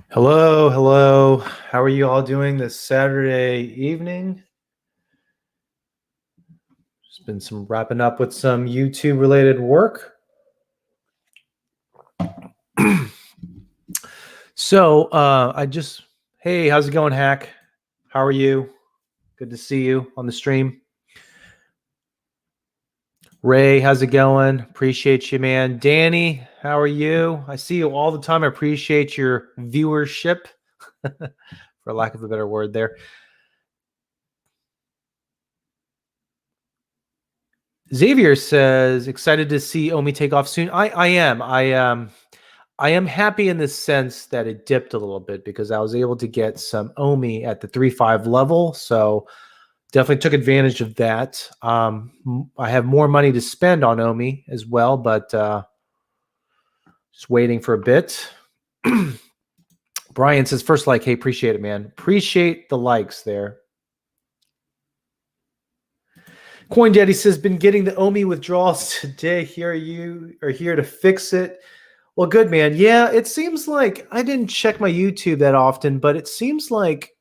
Hello, hello. How are you all doing this Saturday evening? Just been some wrapping up with some YouTube related work. Hey, how's it going, Hack? How are you? Good to see you on the stream. Ray, how's it going? Appreciate you, man. Danny, how are you? I see you all the time. I appreciate your viewership, for lack of a better word there. Xavier says, excited to see Omi take off soon. I am. I am happy in the sense that it dipped a little bit because I was able to get some Omi at the 3.5 level. So definitely took advantage of that. I have more money to spend on Omi as well, but just waiting for a bit. Brian says, first like, hey, appreciate it, man. Appreciate the likes there. Coin Daddy says, been getting the Omi withdrawals today. Here you are here to fix it. Well, good, man. Yeah, it seems like I didn't check my YouTube that often, but it seems like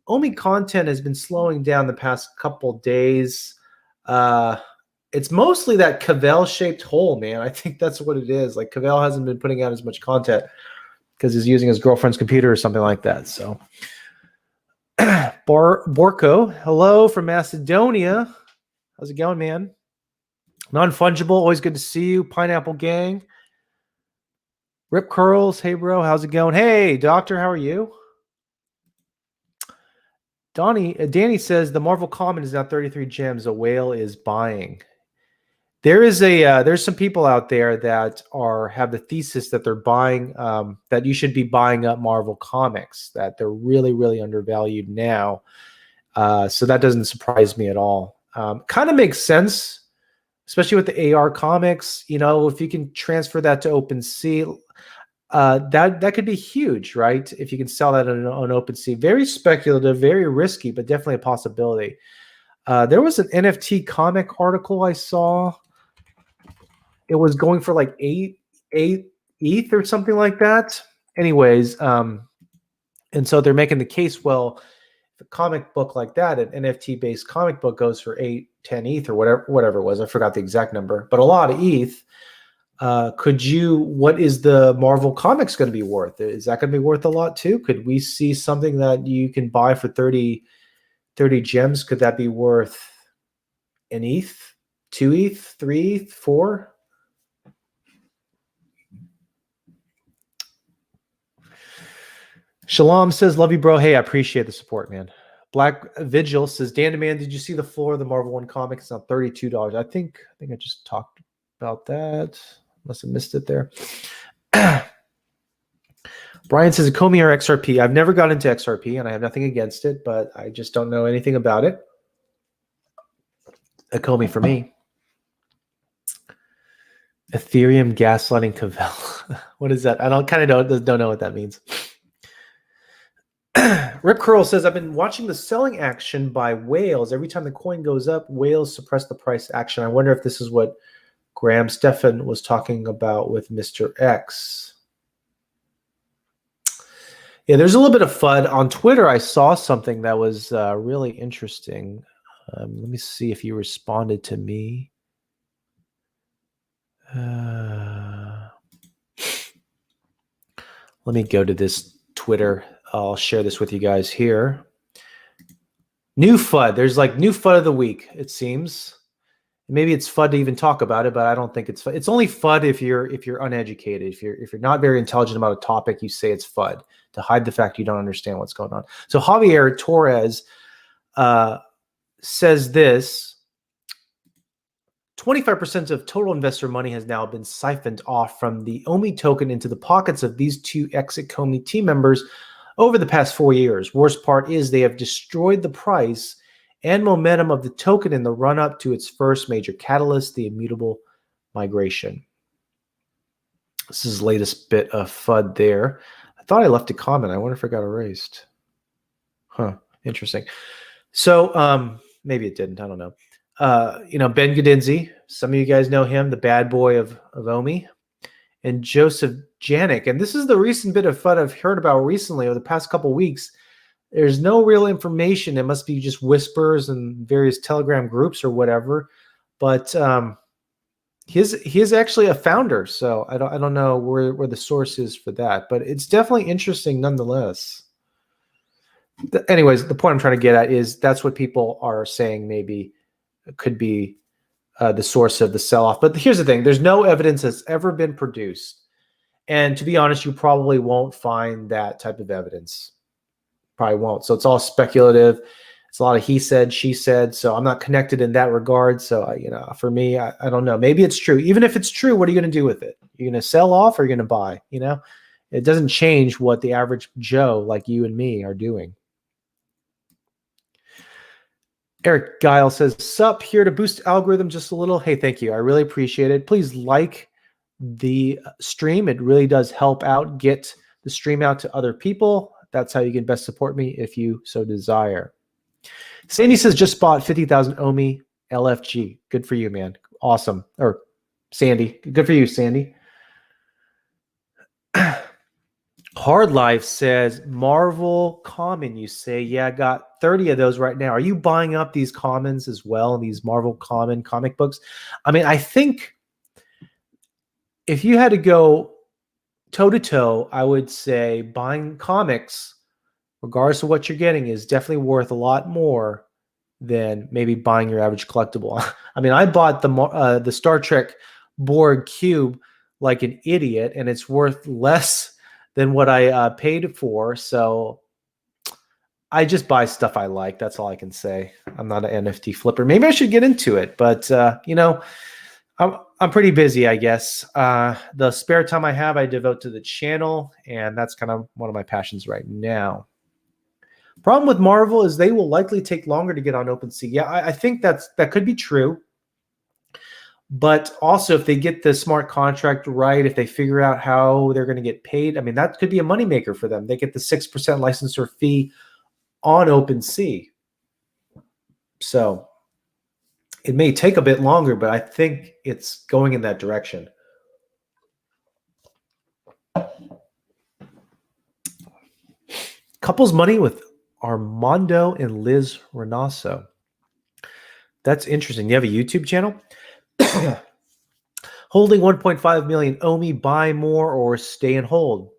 Omi content has been slowing down the past couple days. It's mostly that Cavell-shaped hole, man. I think that's what it is. Like, Cavell hasn't been putting out as much content because he's using his girlfriend's computer or something like that. So, Borko, hello from Macedonia. How's it going, man? Non-fungible, always good to see you. Pineapple Gang. Rip Curls, hey bro, how's it going? Hey, doctor, how are you? Danny says the Marvel Common is now 33 gems. A whale is buying. There's some people out there that have the thesis that they're buying, that you should be buying up Marvel comics, that they're really, really undervalued now. So that doesn't surprise me at all. Kind of makes sense, especially with the AR comics. You know, if you can transfer that to OpenSea, that could be huge, right? If you can sell that on OpenSea. Very speculative, very risky, but definitely a possibility. There was an NFT comic article I saw. It was going for like 8 ETH or something like that. Anyways, and so they're making the case, well, if a comic book like that, an NFT-based comic book goes for 8, 10 ETH or whatever it was. I forgot the exact number, but a lot of ETH. What is the Marvel Comics going to be worth? Is that going to be worth a lot too? Could we see something that you can buy for 30 gems? Could that be worth an ETH, 2 ETH, 3 ETH, 4? Shalom says, love you, bro. Hey, I appreciate the support, man. Black Vigil says, Dan Demand, did you see the floor of the Marvel 1 comic? It's now $32. I think I just talked about that. Must have missed it there. Brian says, Akomi or XRP? I've never got into XRP, and I have nothing against it, but I just don't know anything about it. Akomi for me. Ethereum gaslighting Cavell. What is that? I don't know what that means. Rip Curl says, I've been watching the selling action by whales. Every time the coin goes up, whales suppress the price action. I wonder if this is what Graham Stephan was talking about with Mr. X. Yeah, there's a little bit of FUD. On Twitter, I saw something that was really interesting. Let me see if you responded to me. Let me go to this Twitter. I'll share this with you guys here. New FUD. There's like new FUD of the week, it seems. Maybe it's FUD to even talk about it, but I don't think it's FUD. It's only FUD if you're uneducated. If you're not very intelligent about a topic, you say it's FUD to hide the fact you don't understand what's going on. So Javier Torres says this: 25% of total investor money has now been siphoned off from the OMI token into the pockets of these two ex-Akomi team members over the past 4 years. Worst part is they have destroyed the price and momentum of the token in the run-up to its first major catalyst, the immutable migration. This is the latest bit of FUD there. I thought I left a comment. I wonder if it got erased. Huh, interesting. So maybe it didn't. I don't know. Ben Gadinzi, some of you guys know him, the bad boy of OMI. and Joseph Janik. And this is the recent bit of FUD I've heard about recently over the past couple of weeks. There's no real information. It must be just whispers and various Telegram groups or whatever. But he is actually a founder, so I don't know where the source is for that. But it's definitely interesting nonetheless. Anyways, the point I'm trying to get at is that's what people are saying maybe could be the source of the sell-off. But here's the thing. There's no evidence that's ever been produced. And to be honest, you probably won't find that type of evidence. Probably won't. So it's all speculative. It's a lot of he said, she said. So I'm not connected in that regard. So, for me, I don't know. Maybe it's true. Even if it's true, what are you going to do with it? You're going to sell off or you're going to buy? It doesn't change what the average Joe like you and me are doing. Eric Guile says, sup, here to boost algorithm just a little. Hey, thank you. I really appreciate it. Please like the stream. It really does help out, get the stream out to other people. That's how you can best support me if you so desire. Sandy says, just bought 50,000 OMI LFG. Good for you, man. Awesome. Or Sandy. Good for you, Sandy. Hard Life says, Marvel Common, you say. Yeah, I got 30 of those right now. Are you buying up these commons as well, these Marvel Common comic books? I mean, I think if you had to go toe-to-toe, I would say buying comics, regardless of what you're getting, is definitely worth a lot more than maybe buying your average collectible. I mean, I bought the Star Trek Borg cube like an idiot, and it's worth less than what I paid for. So I just buy stuff I like. That's all I can say. I'm not an NFT flipper. Maybe I should get into it, but I'm pretty busy, I guess. The spare time I have, I devote to the channel, and that's kind of one of my passions right now. Problem with Marvel is they will likely take longer to get on OpenSea. Yeah, I think that could be true. But also, if they get the smart contract right, if they figure out how they're going to get paid, I mean, that could be a moneymaker for them. They get the 6% licensor fee on OpenSea. So it may take a bit longer, but I think it's going in that direction. Couples money with Armando and Liz Renasso. That's interesting. You have a YouTube channel? Holding 1.5 million OMI, buy more or stay and hold.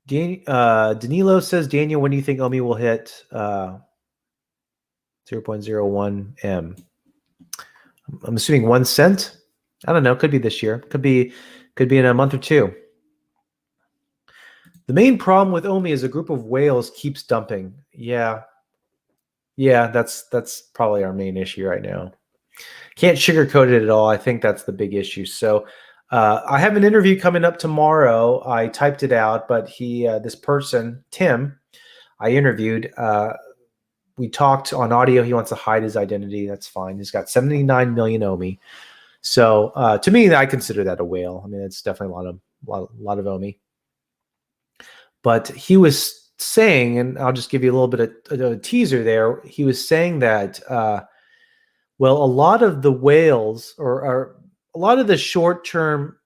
Danilo says, Daniel, when do you think OMI will hit 0.01 M? I'm assuming 1 cent. I don't know. Could be this year. Could be in a month or two. The main problem with OMI is a group of whales keeps dumping. Yeah, that's probably our main issue right now. Can't sugarcoat it at all. I think that's the big issue. So I have an interview coming up tomorrow. I typed it out, but this person, Tim, I interviewed. We talked on audio. He wants to hide his identity. That's fine. He's got 79 million OMI. So to me, I consider that a whale. I mean, it's definitely a lot of OMI. But he was saying, and I'll just give you a little bit of a teaser there. He was saying that, well, a lot of the whales or a lot of the short-term,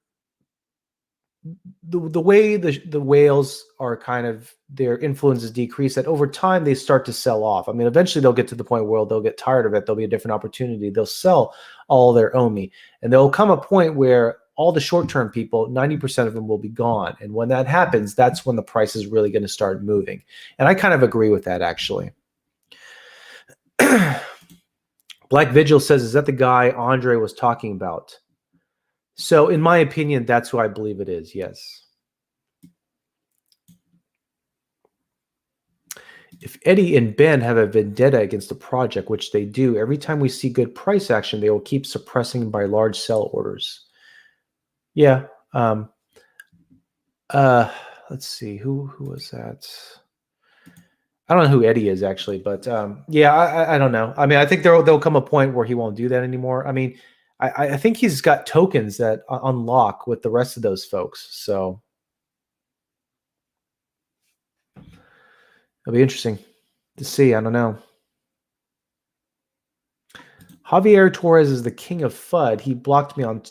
the way the whales are kind of, their influence is decreased, that over time they start to sell off. I mean, eventually they'll get to the point where they'll get tired of it. There'll be a different opportunity. They'll sell all their OMI. And there'll come a point where all the short-term people, 90% of them will be gone. And when that happens, that's when the price is really going to start moving. And I kind of agree with that, actually. Black Vigil says, is that the guy Andre was talking about? So in my opinion, that's who I believe it is, yes. If Eddie and Ben have a vendetta against a project, which they do, every time we see good price action, they will keep suppressing by large sell orders. Yeah. Let's see. Who was that? I don't know who Eddie is actually, but yeah, I don't know. I mean, I think there'll come a point where he won't do that anymore. I mean, I think he's got tokens that unlock with the rest of those folks. So it'll be interesting to see. I don't know. Javier Torres is the king of FUD. He blocked me on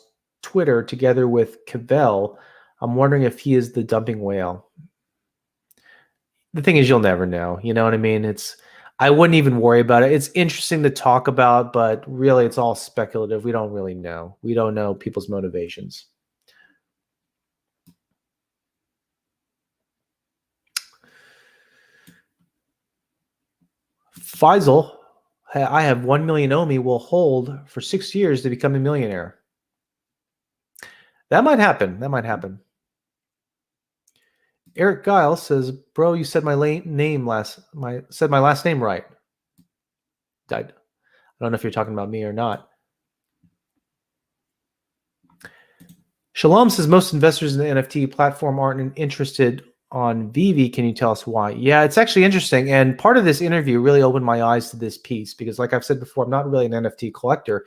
Twitter together with Cavell. I'm wondering if he is the dumping whale. The thing is, you'll never know. You know what I mean? I wouldn't even worry about it. It's interesting to talk about, but really it's all speculative. We don't really know. We don't know people's motivations. Faisal, I have 1 million OMI will hold for 6 years to become a millionaire. That might happen. That might happen. Eric Giles says, "Bro, you said my last name right." I don't know if you're talking about me or not. Shalom says most investors in the NFT platform aren't interested on Vivi. Can you tell us why? Yeah, it's actually interesting. And part of this interview really opened my eyes to this piece because, like I've said before, I'm not really an NFT collector.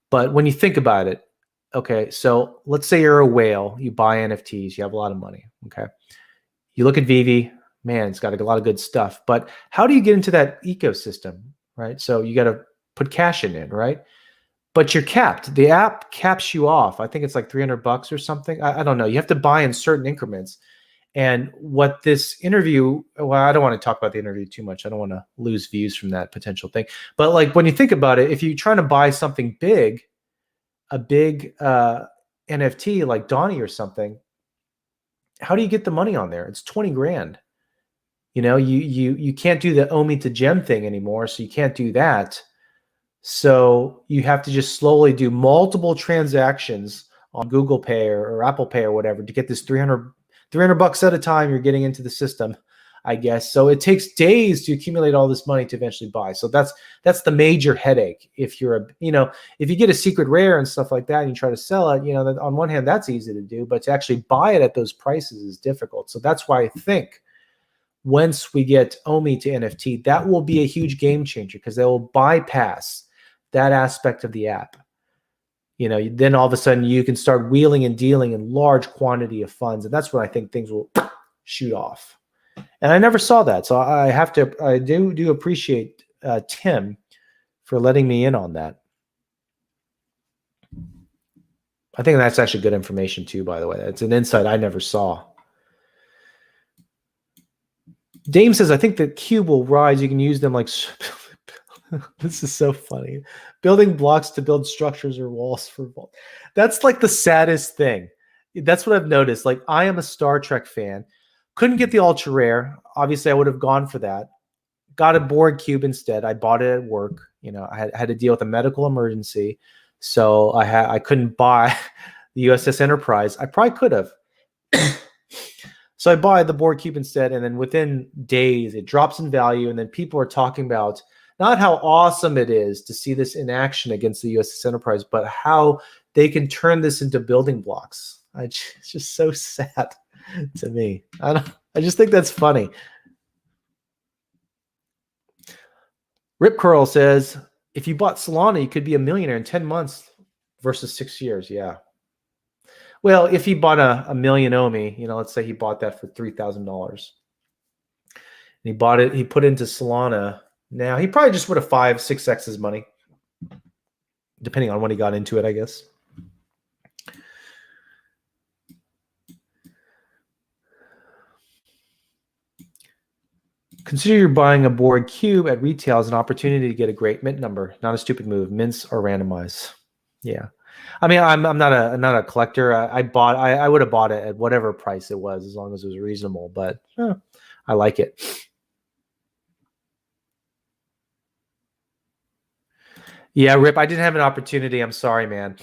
But when you think about it, okay, so let's say you're a whale, you buy NFTs, you have a lot of money. Okay. You look at Vivi, man, it's got a lot of good stuff. But how do you get into that ecosystem, right? So you got to put cash in it, right? But you're capped. The app caps you off. I think it's like $300 or something. I don't know. You have to buy in certain increments. And what this interview, well, I don't want to talk about the interview too much. I don't want to lose views from that potential thing. But like when you think about it, if you're trying to buy something big, a big NFT like Donnie or something, how do you get the money on there? It's 20 grand. You know, you can't do the OMI to gem thing anymore. So you can't do that. So you have to just slowly do multiple transactions on Google Pay or Apple Pay or whatever to get this $300 at a time. You're getting into the system, I guess. So it takes days to accumulate all this money to eventually buy. So that's the major headache. If you're if you get a secret rare and stuff like that and you try to sell it, on one hand, that's easy to do, but to actually buy it at those prices is difficult. So that's why I think once we get OMI to NFT, that will be a huge game changer because they will bypass that aspect of the app. Then all of a sudden you can start wheeling and dealing in large quantity of funds. And that's when I think things will shoot off. And I never saw that. So I do appreciate Tim for letting me in on that. I think that's actually good information too, by the way. It's an insight I never saw. Dame says, I think the cube will rise. You can use them like... This is so funny. Building blocks to build structures or walls for vault. That's like the saddest thing. That's what I've noticed. Like, I am a Star Trek fan. Couldn't get the ultra rare. Obviously, I would have gone for that. Got a board cube instead. I bought it at work. I had to deal with a medical emergency. So I couldn't buy the USS Enterprise. I probably could have. So I buy the board cube instead. And then within days, it drops in value. And then people are talking about not how awesome it is to see this in action against the USS Enterprise, but how they can turn this into building blocks. It's just so sad to me. I just think that's funny. Rip Curl says, if you bought Solana, you could be a millionaire in 10 months versus 6 years. Yeah. Well, if he bought a million OMI, let's say he bought that for $3,000. He bought it, he put it into Solana. Now, he probably just would have 5-6x his money, depending on when he got into it, I guess. Consider you're buying a board cube at retail as an opportunity to get a great mint number. Not a stupid move. Mints or randomize. Yeah. I mean, I'm not a collector. I would have bought it at whatever price it was, as long as it was reasonable. But I like it. Yeah, Rip, I didn't have an opportunity. I'm sorry, man.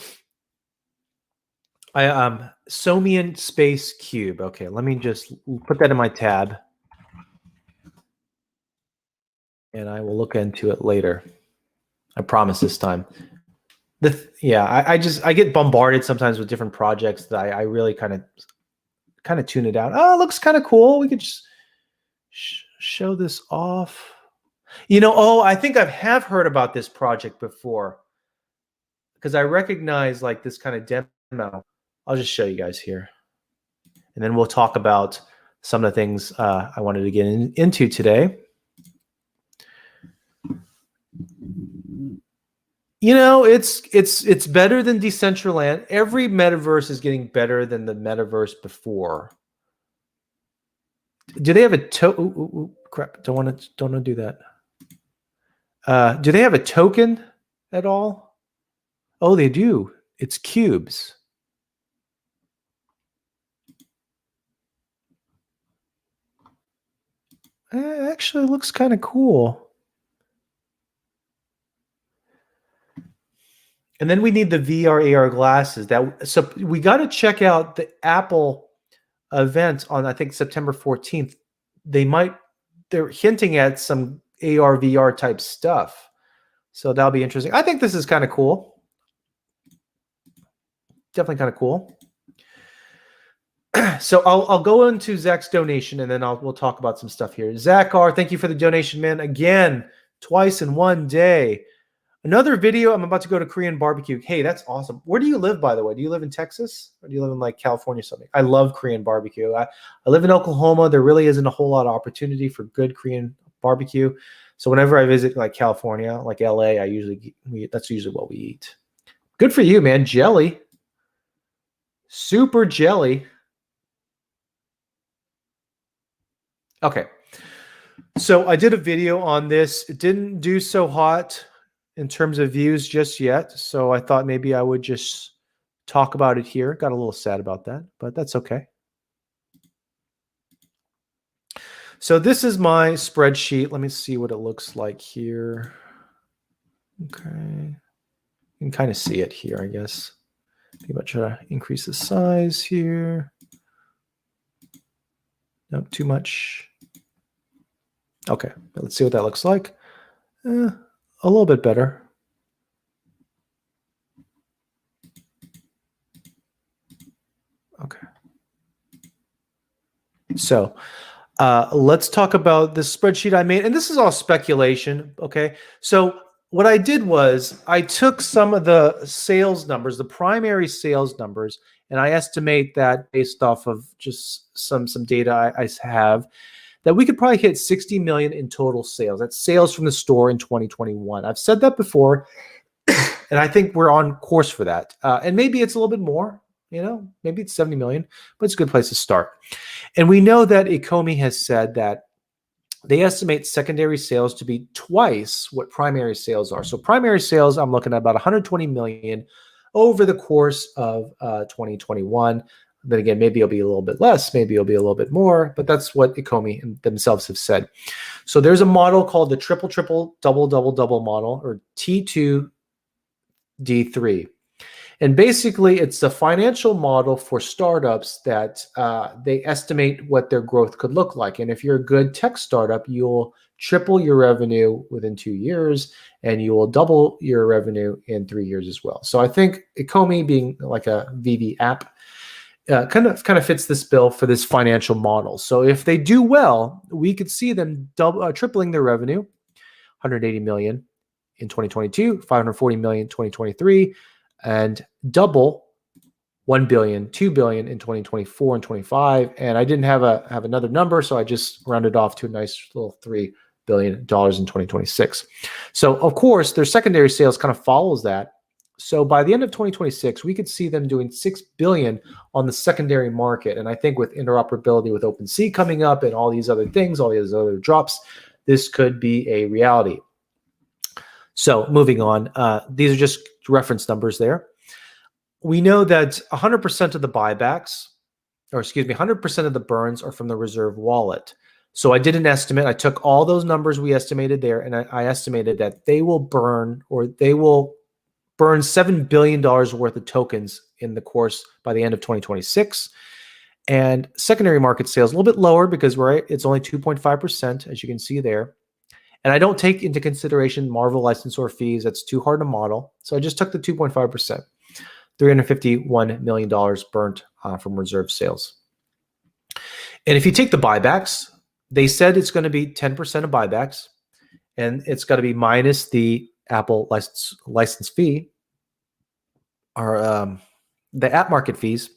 Somian Space Cube. Okay, let me just put that in my tab. And I will look into it later. I promise this time. I get bombarded sometimes with different projects that I really kind of tune it out. Oh, it looks kind of cool. We could just show this off. I think I have heard about this project before because I recognize like this kind of demo. I'll just show you guys here. And then we'll talk about some of the things I wanted to get into today. You know, it's better than Decentraland. Every metaverse is getting better than the metaverse before. Do they have a crap? Don't want to do that. Do they have a token at all? Oh, they do. It's cubes. Actually, looks kind of cool. And then we need the VR AR glasses. So we got to check out the Apple event on, I think, September 14th. They're hinting at some AR VR type stuff. So that'll be interesting. I think this is kind of cool. Definitely kind of cool. So I'll go into Zach's donation and then we'll talk about some stuff here. Zach R, thank you for the donation, man. Again, twice in one day. Another video. I'm about to go to Korean barbecue. Hey, that's awesome. Where do you live, by the way? Do you live in Texas or do you live in like California or something? I love Korean barbecue. I live in Oklahoma. There really isn't a whole lot of opportunity for good Korean barbecue. So whenever I visit like California, like LA, that's usually what we eat. Good for you, man. Jelly. Super jelly. Okay. So I did a video on this. It didn't do so hot in terms of views just yet. So I thought maybe I would just talk about it here. Got a little sad about that, but that's okay. So this is my spreadsheet. Let me see what it looks like here. Okay. You can kind of see it here, I guess. Maybe I'll try to increase the size here. Nope, too much. Okay, let's see what that looks like. A little bit better. Okay. So let's talk about this spreadsheet I made. And this is all speculation, okay? So what I did was I took some of the sales numbers, the primary sales numbers, and I estimate that based off of just some data I have, that we could probably hit 60 million in total sales. That's sales from the store in 2021. I've said that before, and I think we're on course for that. And maybe it's a little bit more, maybe it's 70 million, but it's a good place to start. And we know that Ecomi has said that they estimate secondary sales to be twice what primary sales are. So primary sales, I'm looking at about 120 million over the course of 2021. Then again, maybe it'll be a little bit less, maybe it'll be a little bit more, but that's what Ecomi themselves have said. So there's a model called the triple double model, or T2D3. And basically, it's a financial model for startups that they estimate what their growth could look like. And if you're a good tech startup, you'll triple your revenue within 2 years, and you will double your revenue in 3 years as well. So I think Ecomi, being like a Vivi app, kind of fits this bill for this financial model. So if they do well, we could see them tripling their revenue, 180 million in 2022, 540 million in 2023, and double 1 billion, 2 billion in 2024 and 25. And I didn't have another number, so I just rounded off to a nice little $3 billion in 2026. So of course, their secondary sales kind of follows that. So by the end of 2026, we could see them doing 6 billion on the secondary market. And I think with interoperability with OpenSea coming up and all these other things, all these other drops, this could be a reality. So moving on, these are just reference numbers there. We know that 100% of the buybacks, 100% of the burns are from the reserve wallet. So I did an estimate. I took all those numbers we estimated there, and I estimated that they will burn $7 billion worth of tokens in the course by the end of 2026. And secondary market sales a little bit lower because it's only 2.5%, as you can see there. And I don't take into consideration Marvel licensor fees. That's too hard to model. So I just took the 2.5%, $351 million burnt from reserve sales. And if you take the buybacks, they said it's going to be 10% of buybacks, and it's got to be minus the Apple license fee, or the app market fees.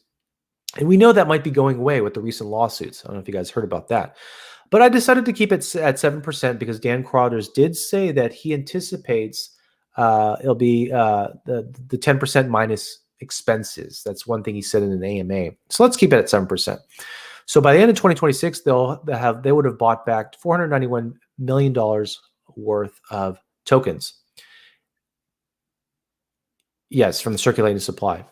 And we know that might be going away with the recent lawsuits. I don't know if you guys heard about that. But I decided to keep it at 7% because Dan Crowders did say that he anticipates it'll be the 10% minus expenses. That's one thing he said in an AMA. So let's keep it at 7%. So by the end of 2026, they would have bought back $491 million worth of tokens. Yes, from the circulating supply.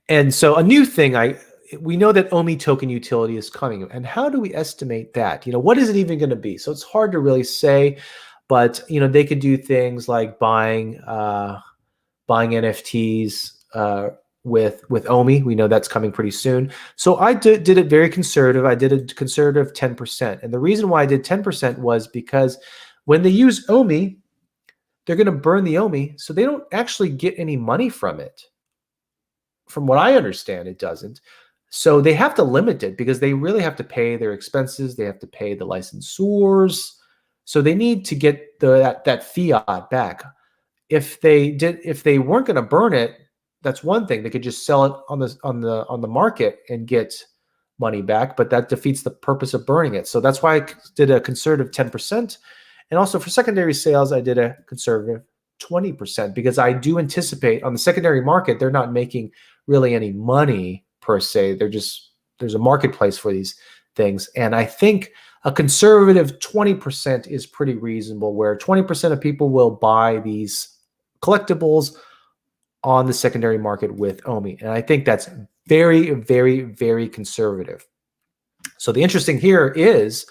And so a new thing, we know that OMI token utility is coming. And how do we estimate that? What is it even going to be? So it's hard to really say, but they could do things like buying NFTs with OMI. We know that's coming pretty soon. So I did it very conservative. I did a conservative 10%. And the reason why I did 10% was because when they use OMI, they're going to burn the OMI, so they don't actually get any money from it. From what I understand, it doesn't. So they have to limit it because they really have to pay their expenses. They have to pay the licensors. So they need to get that fiat back. If they weren't going to burn it, that's one thing. They could just sell it on the market and get money back, but that defeats the purpose of burning it. So that's why I did a conservative 10%. And also for secondary sales, I did a conservative 20% because I do anticipate on the secondary market, they're not making really any money per se. There's a marketplace for these things. And I think a conservative 20% is pretty reasonable, where 20% of people will buy these collectibles on the secondary market with OMI. And I think that's very, very, very conservative. So the interesting here is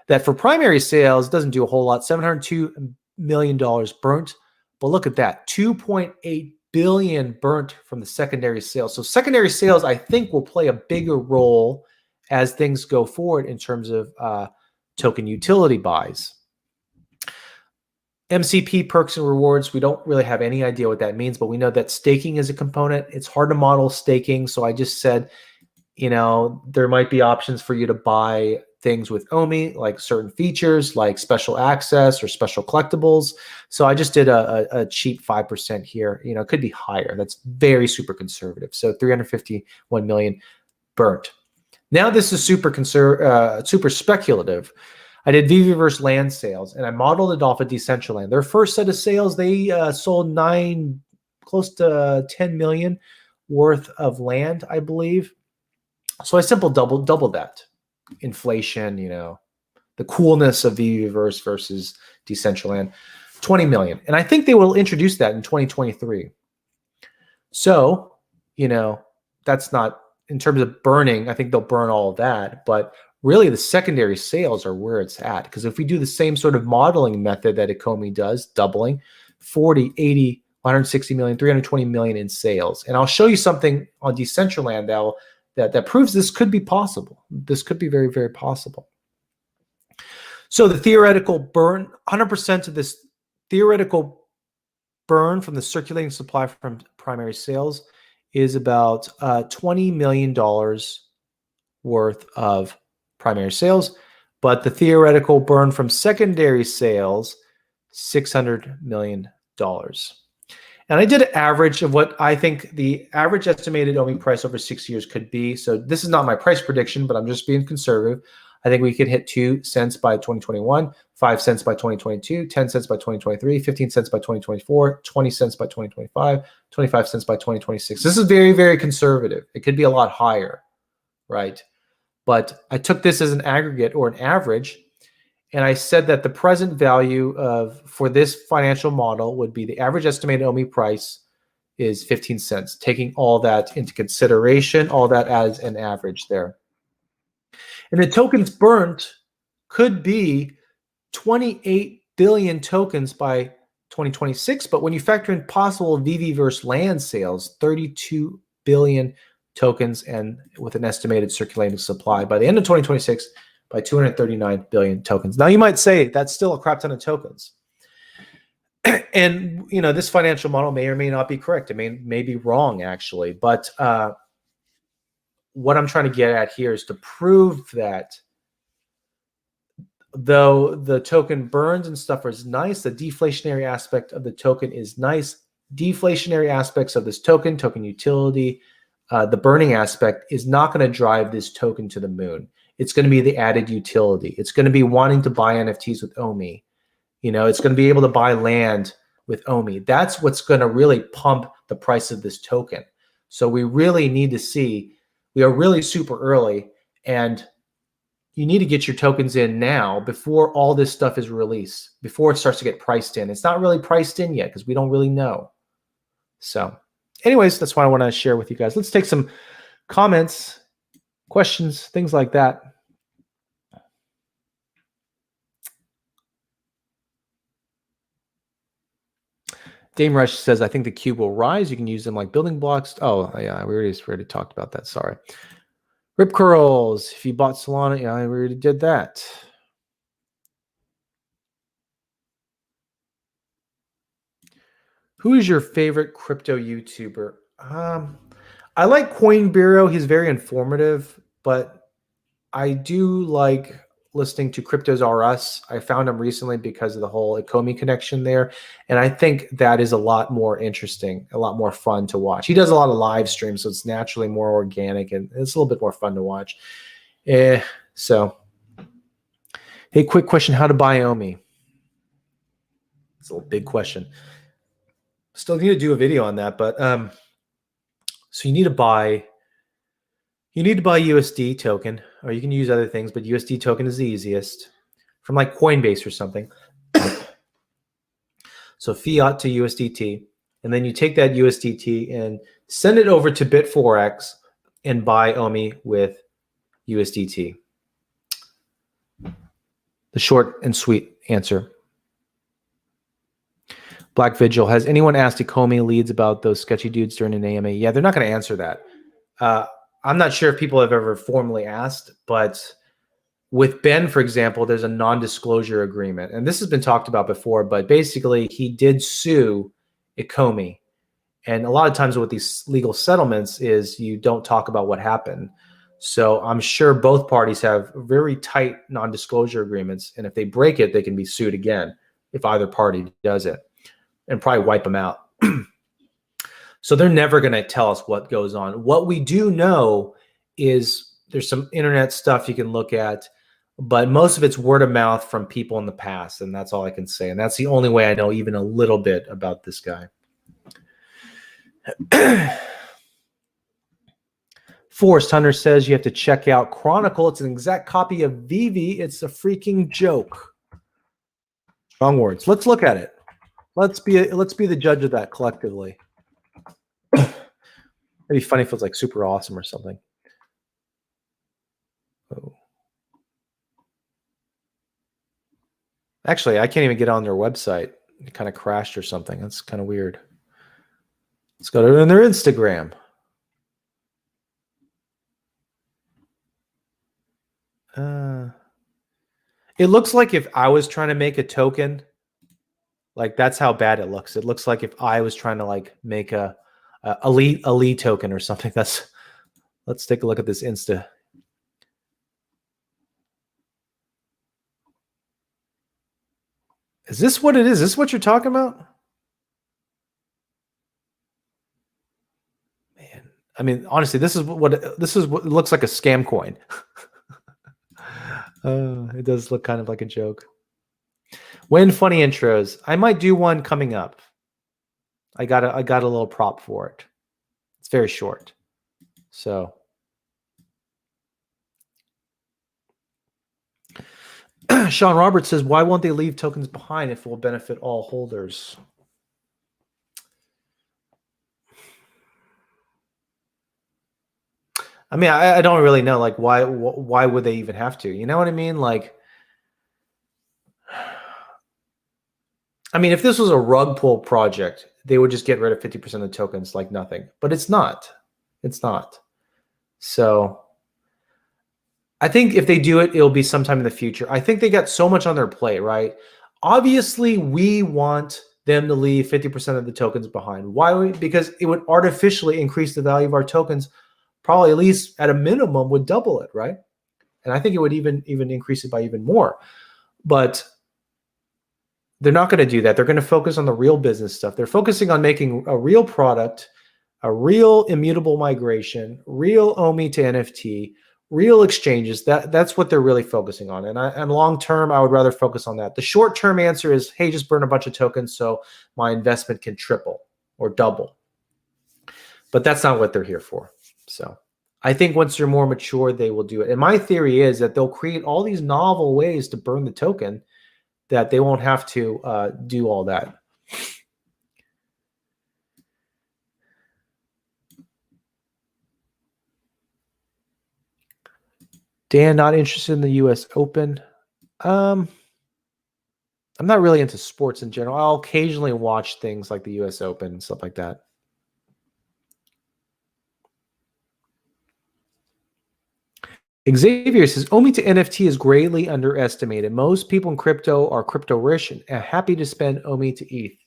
that for primary sales, it doesn't do a whole lot, $702 million burnt. But look at that, 2.8 billion burnt from the secondary sales. So secondary sales, I think, will play a bigger role as things go forward in terms of token utility buys. MCP perks and rewards, we don't really have any idea what that means, but we know that staking is a component. It's hard to model staking. So I just said, there might be options for you to buy things with OMI, like certain features, like special access or special collectibles. So I just did a cheap 5% here. It could be higher. That's very super conservative. So 351 million burnt. Now this is super speculative. I did Viviverse land sales, and I modeled it off of Decentraland. Their first set of sales, they sold close to 10 million worth of land, I believe. So I doubled that. Inflation, the coolness of Viviverse versus Decentraland, 20 million. And I think they will introduce that in 2023. So, that's not, in terms of burning, I think they'll burn all of that. But really the secondary sales are where it's at. Because if we do the same sort of modeling method that Ecomi does, doubling 40, 80, 160 million, 320 million in sales. And I'll show you something on Decentraland that proves this could be possible. This could be very, very possible. So the theoretical burn, 100% of this theoretical burn from the circulating supply from primary sales is about $20 million worth of primary sales, but the theoretical burn from secondary sales, $600 million. And I did an average of what I think the average estimated OMI price over 6 years could be. So this is not my price prediction, but I'm just being conservative. I think we could hit 2 cents by 2021, 5 cents by 2022, 10 cents by 2023, 15 cents by 2024, 20 cents by 2025, 25 cents by 2026. This is very, very conservative. It could be a lot higher, right? But I took this as an aggregate or an average, and I said that the present value for this financial model would be the average estimated OMI price is 15 cents, taking all that into consideration, all that as an average there. And the tokens burnt could be 28 billion tokens by 2026. But when you factor in possible Viviverse land sales, 32 billion tokens, and with an estimated circulating supply by the end of 2026 by 239 billion tokens. Now you might say that's still a crap ton of tokens. And this financial model may or may not be correct. It may be wrong actually, but what I'm trying to get at here is to prove that though the token burns and stuff is nice, the deflationary aspect of the token is nice. Deflationary aspects of this token utility, the burning aspect is not going to drive this token to the moon. It's going to be the added utility. It's going to be wanting to buy NFTs with OMI. You know, it's going to be able to buy land with OMI. That's what's going to really pump the price of this token. So we really need to see, we are really super early, and you need to get your tokens in now before all this stuff is released, before it starts to get priced in. It's not really priced in yet because we don't really know. So anyways, that's what I want to share with you guys. Let's take some comments, questions, things like that. Dame Rush says, I think the cube will rise. You can use them like building blocks. Oh, yeah, we already talked about that. Sorry. Rip Curls, if you bought Solana, yeah, I already did that. Who is your favorite crypto YouTuber? I like Coin Bureau. He's very informative, but I do like listening to Cryptos R Us. I found him recently because of the whole Ecomi connection there. And I think that is a lot more interesting, a lot more fun to watch. He does a lot of live streams, so it's naturally more organic and it's a little bit more fun to watch. So, hey, quick question, how to buy OMI? It's a little big question. Still need to do a video on that, but so you need to buy USD token, or you can use other things, but USD token is the easiest from like Coinbase or something. So fiat to USDT, and then you take that USDT and send it over to Bit4X and buy OMI with USDT. The short and sweet answer. Black Vigil, has anyone asked Ecomi leads about those sketchy dudes during an AMA? Yeah, they're not going to answer that. I'm not sure if people have ever formally asked, but with Ben, for example, there's a non-disclosure agreement. And this has been talked about before, but basically he did sue Ecomi. And a lot of times with these legal settlements is you don't talk about what happened. So I'm sure both parties have very tight non-disclosure agreements. And if they break it, they can be sued again if either party does it, and probably wipe them out. So they're never going to tell us what goes on. What we do know is there's some internet stuff you can look at, but most of it's word of mouth from people in the past. And that's all I can say. And that's the only way I know even a little bit about this guy. Forrest Hunter says you have to check out Chronicle. It's an exact copy of Vivi. It's a freaking joke. Strong words. Let's look at it. Let's be the judge of that collectively. It'd be funny if it was like super awesome or something. Oh. Actually, I can't even get on their website. It kind of crashed or something. That's kind of weird. Let's go to their Instagram. It looks like if I was trying to make a token, like that's how bad it looks. It looks like if I was trying to like make a lead token or something. Let's take a look at this Insta. Is this what it is? Is this what you're talking about? Man, I mean, honestly, this is what it looks like, a scam coin. It does look kind of like a joke. When funny intros, I might do one coming up. I got a little prop for it. It's very short. So Sean Roberts says, why won't they leave tokens behind if it will benefit all holders? I mean, I don't really know, like, why would they even have to? You know what I mean? Like, I mean, if this was a rug pull project, they would just get rid of 50% of the tokens like nothing. But it's not. It's not. So I think if they do it, it'll be sometime in the future. I think they got so much on their plate, right? Obviously, we want them to leave 50% of the tokens behind. Why? Because it would artificially increase the value of our tokens, probably at least at a minimum would double it, right? And I think it would even increase it by even more. But they're not going to do that. They're going to focus on the real business stuff. They're focusing on making a real product, a real immutable migration, real OMI to NFT, Real exchanges, that's what they're really focusing on. And long term, I would rather focus on that. The short term answer is, hey, just burn a bunch of tokens so my investment can triple or double. But that's not what they're here for. So I think once they're more mature, they will do it. And my theory is that they'll create all these novel ways to burn the token that they won't have to do all that. Dan, not interested in the U.S. Open. I'm not really into sports in general. I'll occasionally watch things like the U.S. Open and stuff like that. Xavier says, OMI to NFT is greatly underestimated. Most people in crypto are crypto rich and happy to spend OMI to ETH.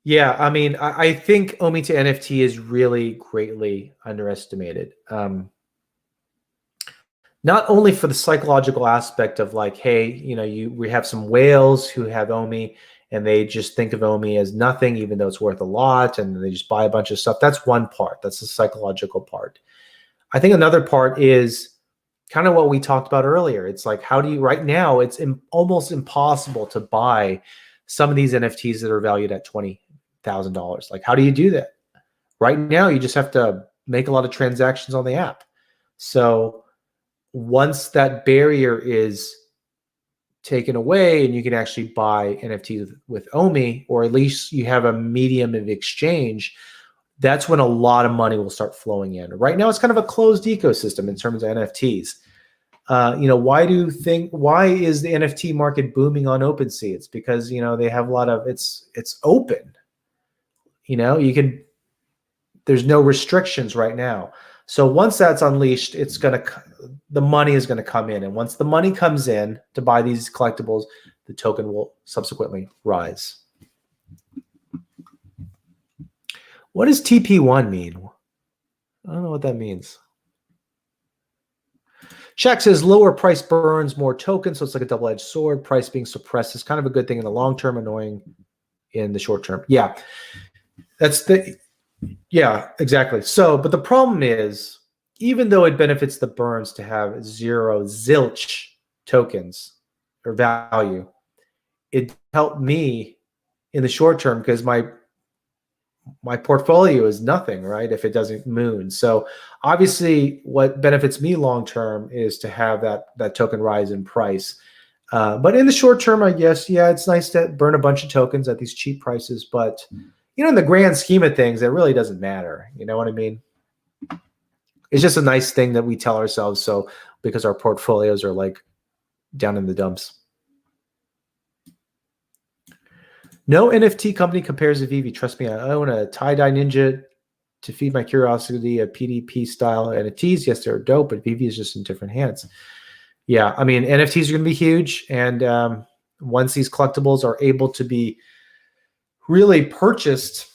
Yeah, I mean, I think OMI to NFT is really greatly underestimated. Not only for the psychological aspect of like, hey, you know, we have some whales who have OMI and they just think of OMI as nothing, even though it's worth a lot, and they just buy a bunch of stuff. That's one part. That's the psychological part. I think another part is kind of what we talked about earlier. It's like, how do you, right now, it's almost impossible to buy some of these NFTs that are valued at $20,000. Like, how do you do that? Right now, you just have to make a lot of transactions on the app. So once that barrier is taken away and you can actually buy NFTs with OMI, or at least you have a medium of exchange, that's when a lot of money will start flowing in. Right now, it's kind of a closed ecosystem in terms of NFTs. You know, why is the NFT market booming on OpenSea? It's because, you know, they have a lot of, it's open. You know, there's no restrictions right now. So once that's unleashed, the money is gonna come in. And once the money comes in to buy these collectibles, the token will subsequently rise. What does TP1 mean? I don't know what that means. Shaq says lower price burns more tokens, so it's like a double-edged sword. Price being suppressed is kind of a good thing in the long term, annoying in the short term. Yeah, yeah, exactly. So, but the problem is, even though it benefits the burns to have zilch tokens or value, it helped me in the short term because my portfolio is nothing, right? If it doesn't moon. So obviously what benefits me long-term is to have that token rise in price. But in the short term, I guess, yeah, it's nice to burn a bunch of tokens at these cheap prices. But, you know, in the grand scheme of things, it really doesn't matter. You know what I mean? It's just a nice thing that we tell ourselves. So because our portfolios are like down in the dumps. No NFT company compares to Vivi. Trust me, I own a tie-dye ninja to feed my curiosity of PDP style NFTs. Yes, they're dope, but Vivi is just in different hands. Yeah, I mean, NFTs are going to be huge. And once these collectibles are able to be really purchased,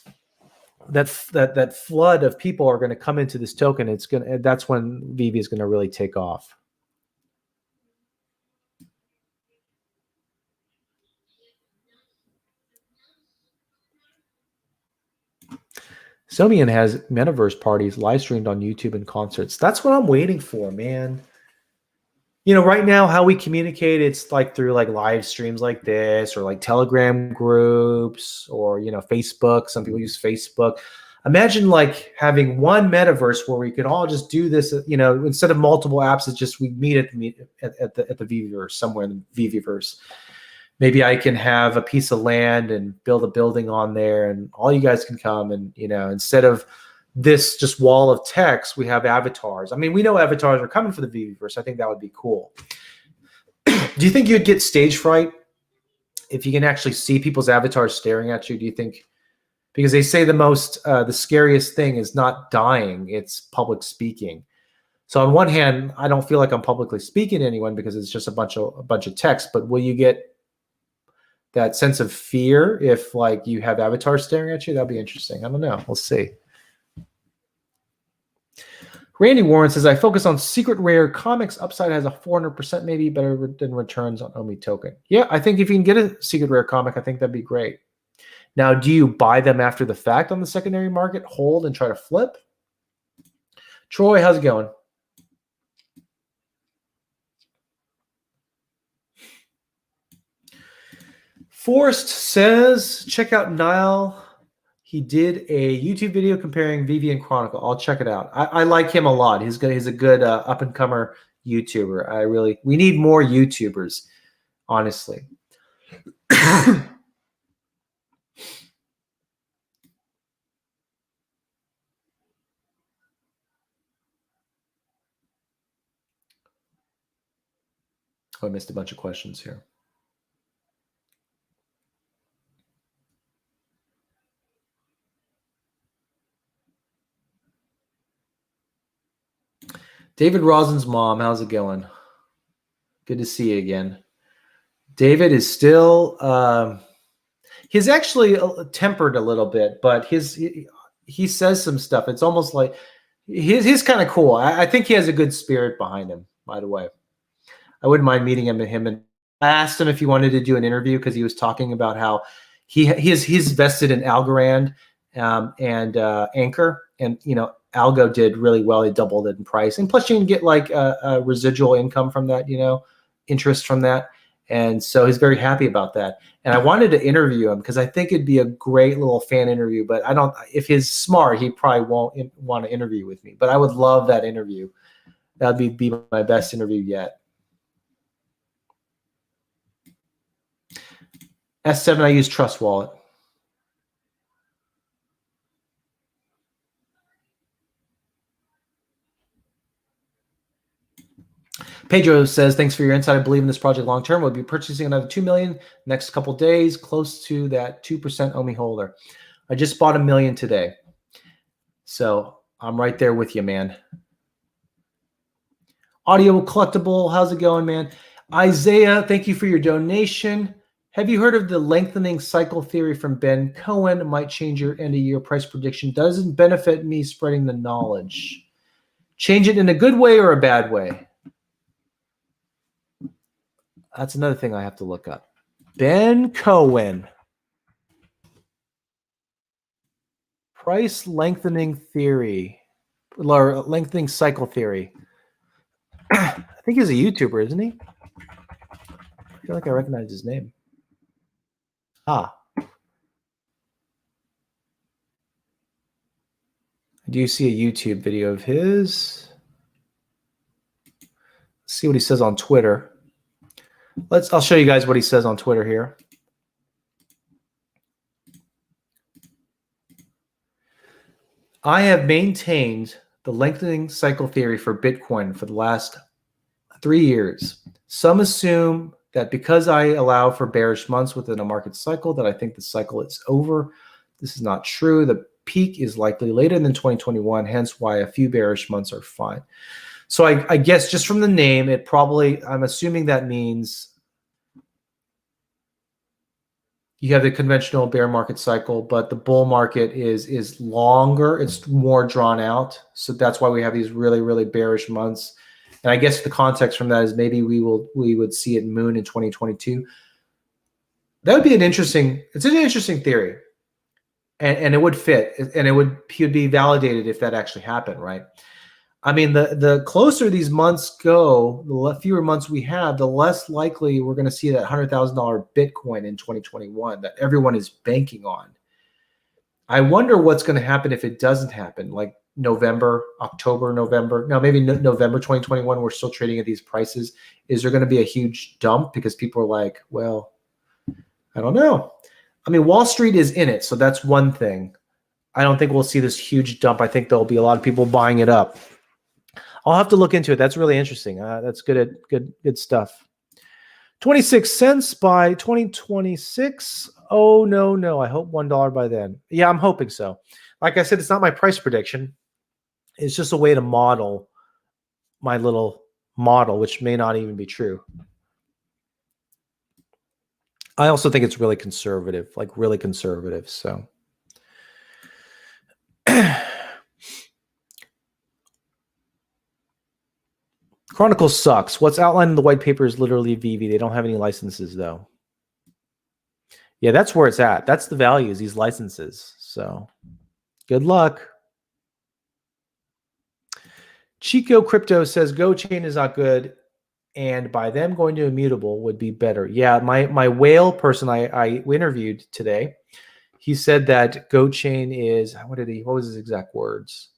that flood of people are going to come into this token. That's when Vivi is going to really take off. Somian has Metaverse parties live streamed on YouTube and concerts. That's what I'm waiting for, man. You know, right now, how we communicate, it's like through like live streams like this, or like Telegram groups, or, you know, Facebook. Some people use Facebook. Imagine like having one metaverse where we could all just do this, you know, instead of multiple apps, it's just we meet at the Viviverse, somewhere in the Viviverse. Maybe I can have a piece of land and build a building on there, and all you guys can come, and, you know, instead of this just wall of text, we have avatars. I mean, we know avatars are coming for the Viviverse. I think that would be cool. Do you think you'd get stage fright if you can actually see people's avatars staring at you? Do you think, because they say the scariest thing is not dying, it's public speaking. So on one hand, I don't feel like I'm publicly speaking to anyone because it's just a bunch of text, but will you get that sense of fear if like you have avatars staring at you? That'd be interesting. I don't know. We'll see. Randy Warren says, I focus on secret rare comics. Upside has a 400% maybe better than returns on OMI token. Yeah, I think if you can get a secret rare comic, I think that'd be great. Now, do you buy them after the fact on the secondary market, hold and try to flip? Troy, how's it going? Forrest says, check out Niall. He did a YouTube video comparing Vivi and Chronicle. I'll check it out. I like him a lot. He's a good up and comer YouTuber. We need more YouTubers, honestly. Oh, I missed a bunch of questions here. David Rosin's mom, how's it going? Good to see you again. David is still, he's actually tempered a little bit, but he says some stuff. It's almost like he's kind of cool. I think he has a good spirit behind him, by the way. I wouldn't mind meeting him. And I asked him if he wanted to do an interview because he was talking about how he's vested in Algorand and Anchor, and Algo did really well. He doubled it in price, and plus you can get like a residual income from that, interest from that, and so he's very happy about that. And I wanted to interview him because I think it'd be a great little fan interview. But I don't. If he's smart, he probably won't want to interview with me. But I would love that interview. That'd be my best interview yet. S7, I use Trust Wallet. Pedro says, thanks for your insight. I believe in this project long term. We'll be purchasing another 2 million next couple days, close to that 2% OMI holder. I just bought $1 million today. So I'm right there with you, man. Audio Collectible, how's it going, man? Isaiah, thank you for your donation. Have you heard of the lengthening cycle theory from Ben Cohen? It might change your end of year price prediction. Doesn't benefit me spreading the knowledge. Change it in a good way or a bad way? That's another thing I have to look up. Ben Cohen. Price lengthening theory. Or lengthening cycle theory. I think he's a YouTuber, isn't he? I feel like I recognize his name. Do you see a YouTube video of his? Let's see what he says on Twitter. I'll show you guys what he says on Twitter here. I have maintained the lengthening cycle theory for Bitcoin for the last 3 years. Some assume that because I allow for bearish months within a market cycle, that I think the cycle is over. This is not true. The peak is likely later than 2021, hence why a few bearish months are fine. So I guess just from the name, I'm assuming that means you have the conventional bear market cycle, but the bull market is longer. It's more drawn out. So that's why we have these really, really bearish months. And I guess the context from that is maybe we would see it moon in 2022. That would be it's an interesting theory. And it would fit, and he would be validated if that actually happened, right? I mean, the closer these months go, the fewer months we have, the less likely we're going to see that $100,000 Bitcoin in 2021 that everyone is banking on. I wonder what's going to happen if it doesn't happen, like November, October, November. No, maybe November 2021, we're still trading at these prices. Is there going to be a huge dump because people are like, well, I don't know. I mean, Wall Street is in it, so that's one thing. I don't think we'll see this huge dump. I think there'll be a lot of people buying it up. I'll have to look into it. That's really interesting. That's good stuff. 26 cents by 2026. Oh, no. I hope $1 by then. Yeah, I'm hoping so. Like I said, it's not my price prediction. It's just a way to model my little model, which may not even be true. I also think it's really conservative, like really conservative. So. Chronicle sucks. What's outlined in the white paper is literally Vivi. They don't have any licenses, though. Yeah, that's where it's at. That's the values, these licenses. So good luck. Chico Crypto says Go Chain is not good, and by them going to immutable would be better. Yeah, my whale person I interviewed today, he said that Go Chain is, what was his exact words?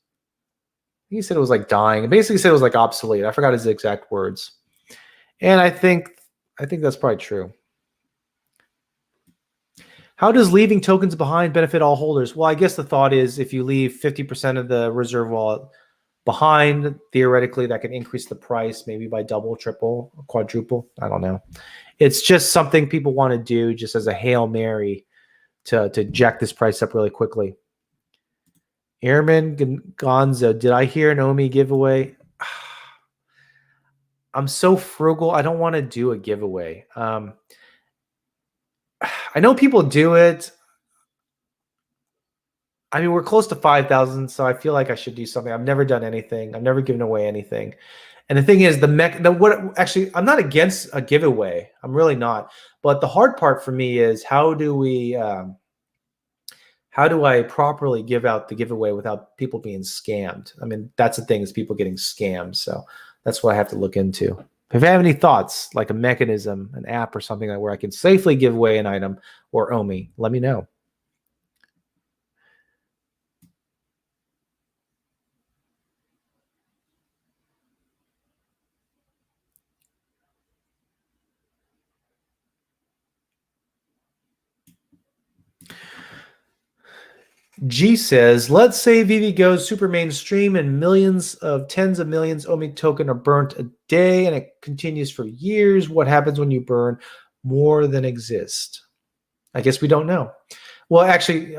He said it was like dying. Basically said it was like obsolete. I forgot his exact words. And I think that's probably true. How does leaving tokens behind benefit all holders? Well, I guess the thought is if you leave 50% of the reserve wallet behind, theoretically that can increase the price maybe by double, triple, quadruple. I don't know. It's just something people want to do just as a Hail Mary to jack this price up really quickly. Airman Gonzo, did I hear an OMI giveaway? I'm so frugal. I don't want to do a giveaway. I know people do it. I mean, we're close to 5,000, so I feel like I should do something. I've never done anything. I've never given away anything. And the thing is, actually, I'm not against a giveaway. I'm really not. But the hard part for me is how do I properly give out the giveaway without people being scammed? I mean, that's the thing, is people getting scammed. So that's what I have to look into. If you have any thoughts, like a mechanism, an app or something like where I can safely give away an item or OMI, let me know. G says, let's say Vivi goes super mainstream and tens of millions OMI token are burnt a day and it continues for years. What happens when you burn more than exist? I guess we don't know. Well, actually,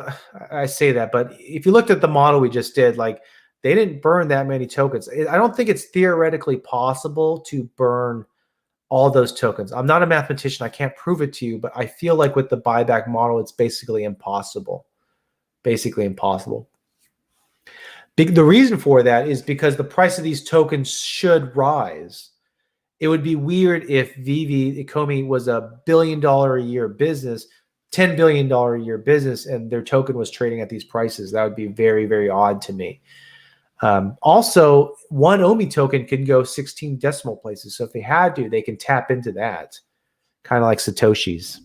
I say that, but if you looked at the model we just did, like they didn't burn that many tokens. I don't think it's theoretically possible to burn all those tokens. I'm not a mathematician. I can't prove it to you, but I feel like with the buyback model, it's basically impossible. Basically impossible. The reason for that is because the price of these tokens should rise. It would be weird if Vivi Ecomi was a $1 billion a year business, $10 billion a year business, and their token was trading at these prices. That would be very, very odd to me. Also, one OMI token can go 16 decimal places. So if they had to, they can tap into that, kind of like Satoshi's.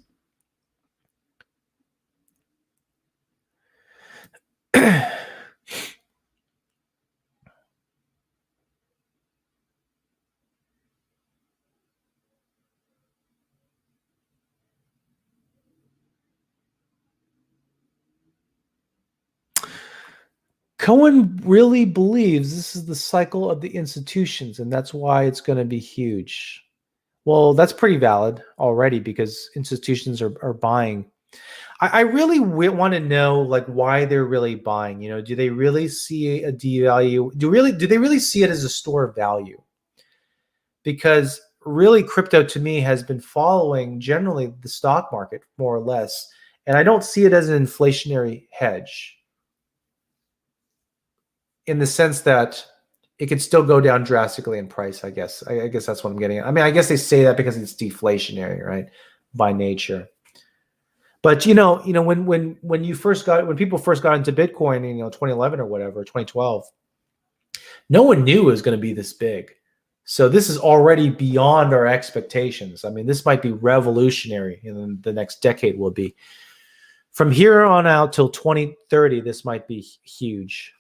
Cohen really believes this is the cycle of the institutions, and that's why it's going to be huge. Well, that's pretty valid already because institutions are buying. I really want to know like why they're really buying. You know, do they really see a devalue? Do they really see it as a store of value? Because really, crypto to me has been following generally the stock market more or less, and I don't see it as an inflationary hedge, in the sense that it could still go down drastically in price. I guess that's what I'm getting at. I mean, I guess they say that because it's deflationary, right, by nature. But when people first got into Bitcoin in 2011 or whatever, 2012, no one knew it was going to be this big. So this is already beyond our expectations. I mean, this might be revolutionary in the next decade. Will be from here on out till 2030. This might be huge.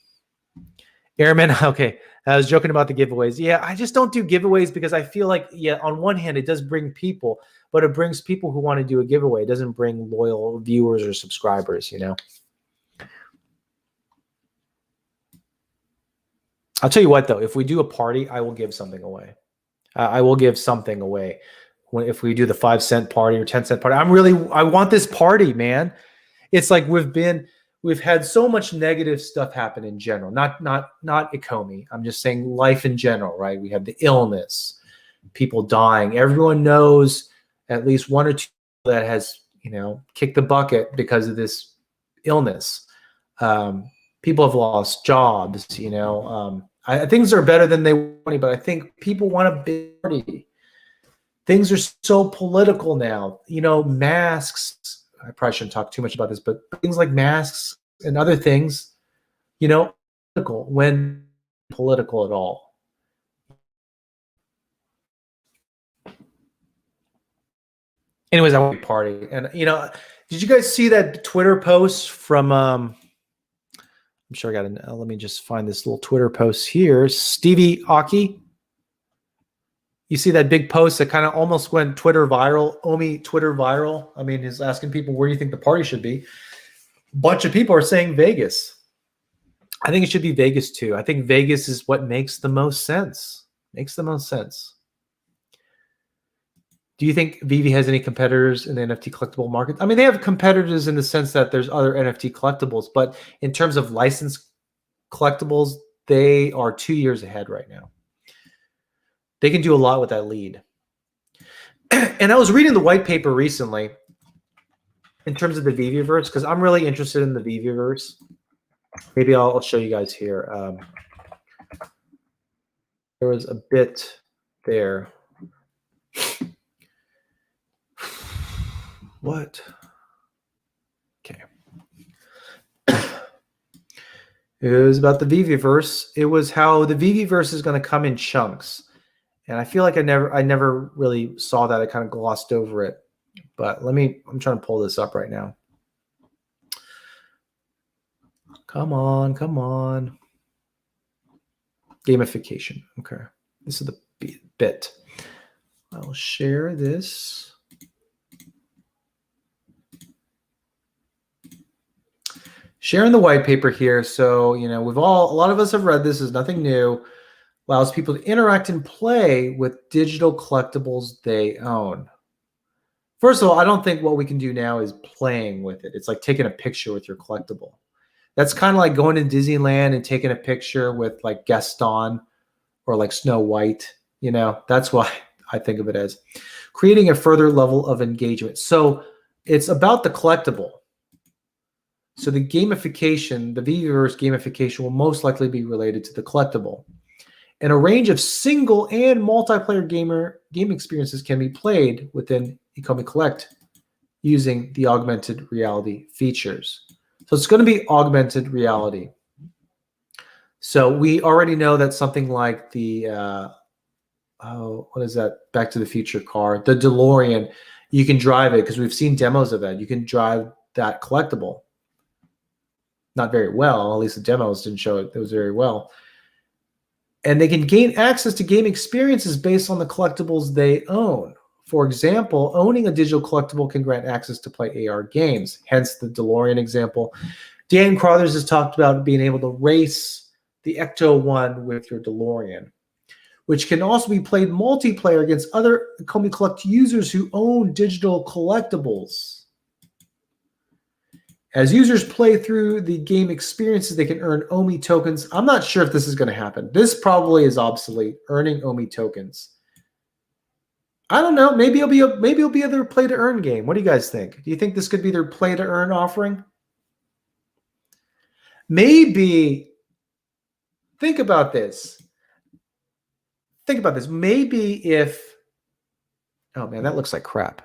Airman, okay. I was joking about the giveaways. Yeah, I just don't do giveaways because I feel like, yeah, on one hand, it does bring people, but it brings people who want to do a giveaway. It doesn't bring loyal viewers or subscribers, I'll tell you what, though, if we do a party, I will give something away. I will give something away. If we do the 5-cent party or 10-cent party, I want this party, man. It's like we've had so much negative stuff happen in general, not Ecomi. I'm just saying life in general, right? We have the illness, people dying. Everyone knows at least one or two that has, kicked the bucket because of this illness. People have lost jobs, things are better than they wanted, but I think people want a big party. Things are so political now, masks. I probably shouldn't talk too much about this, but things like masks and other things, political when political at all. Anyways, I won't be party. And did you guys see that Twitter post from? I'm sure I got an. Let me just find this little Twitter post here. Stevie Aki. You see that big post that kind of almost went Twitter viral. Omi Twitter viral. I mean, he's asking people where do you think the party should be. A bunch of people are saying Vegas. I think it should be Vegas too. I think Vegas is what makes the most sense. Makes the most sense. Do you think Vivi has any competitors in the NFT collectible market? I mean, they have competitors in the sense that there's other NFT collectibles, but in terms of licensed collectibles, they are 2 years ahead right now. They can do a lot with that lead. And I was reading the white paper recently in terms of the Viviverse, because I'm really interested in the Viviverse. Maybe I'll show you guys here. There was a bit there. What? Okay. It was about the Viviverse. It was how the Viviverse is going to come in chunks. And I feel like I never really saw that. I kind of glossed over it. But I'm trying to pull this up right now. Come on, come on. Gamification. Okay. This is the bit. I'll share this. Sharing the white paper here. So, a lot of us have read this. Is nothing new. Allows people to interact and play with digital collectibles they own. First of all, I don't think what we can do now is playing with it. It's like taking a picture with your collectible. That's kind of like going to Disneyland and taking a picture with like Gaston or like Snow White. That's why I think of it as creating a further level of engagement. So it's about the collectible. So the gamification, the Viviverse gamification will most likely be related to the collectible. And a range of single and multiplayer game experiences can be played within Ecomi Collect using the augmented reality features. So it's going to be augmented reality. So we already know that something like the, what is that? Back to the Future car, the DeLorean, you can drive it because we've seen demos of that. You can drive that collectible. Not very well, at least the demos didn't show it was very well. And they can gain access to game experiences based on the collectibles they own. For example, owning a digital collectible can grant access to play AR games, hence the DeLorean example. Dan Crothers has talked about being able to race the Ecto 1 with your DeLorean, which can also be played multiplayer against other Ecomi Collect users who own digital collectibles. As users play through the game experiences, they can earn OMI tokens. I'm not sure if this is going to happen. This probably is obsolete, earning OMI tokens. I don't know. Maybe it'll be their play to earn game. What do you guys think? Do you think this could be their play to earn offering? Maybe. Think about this. Maybe if. Oh man, that looks like crap.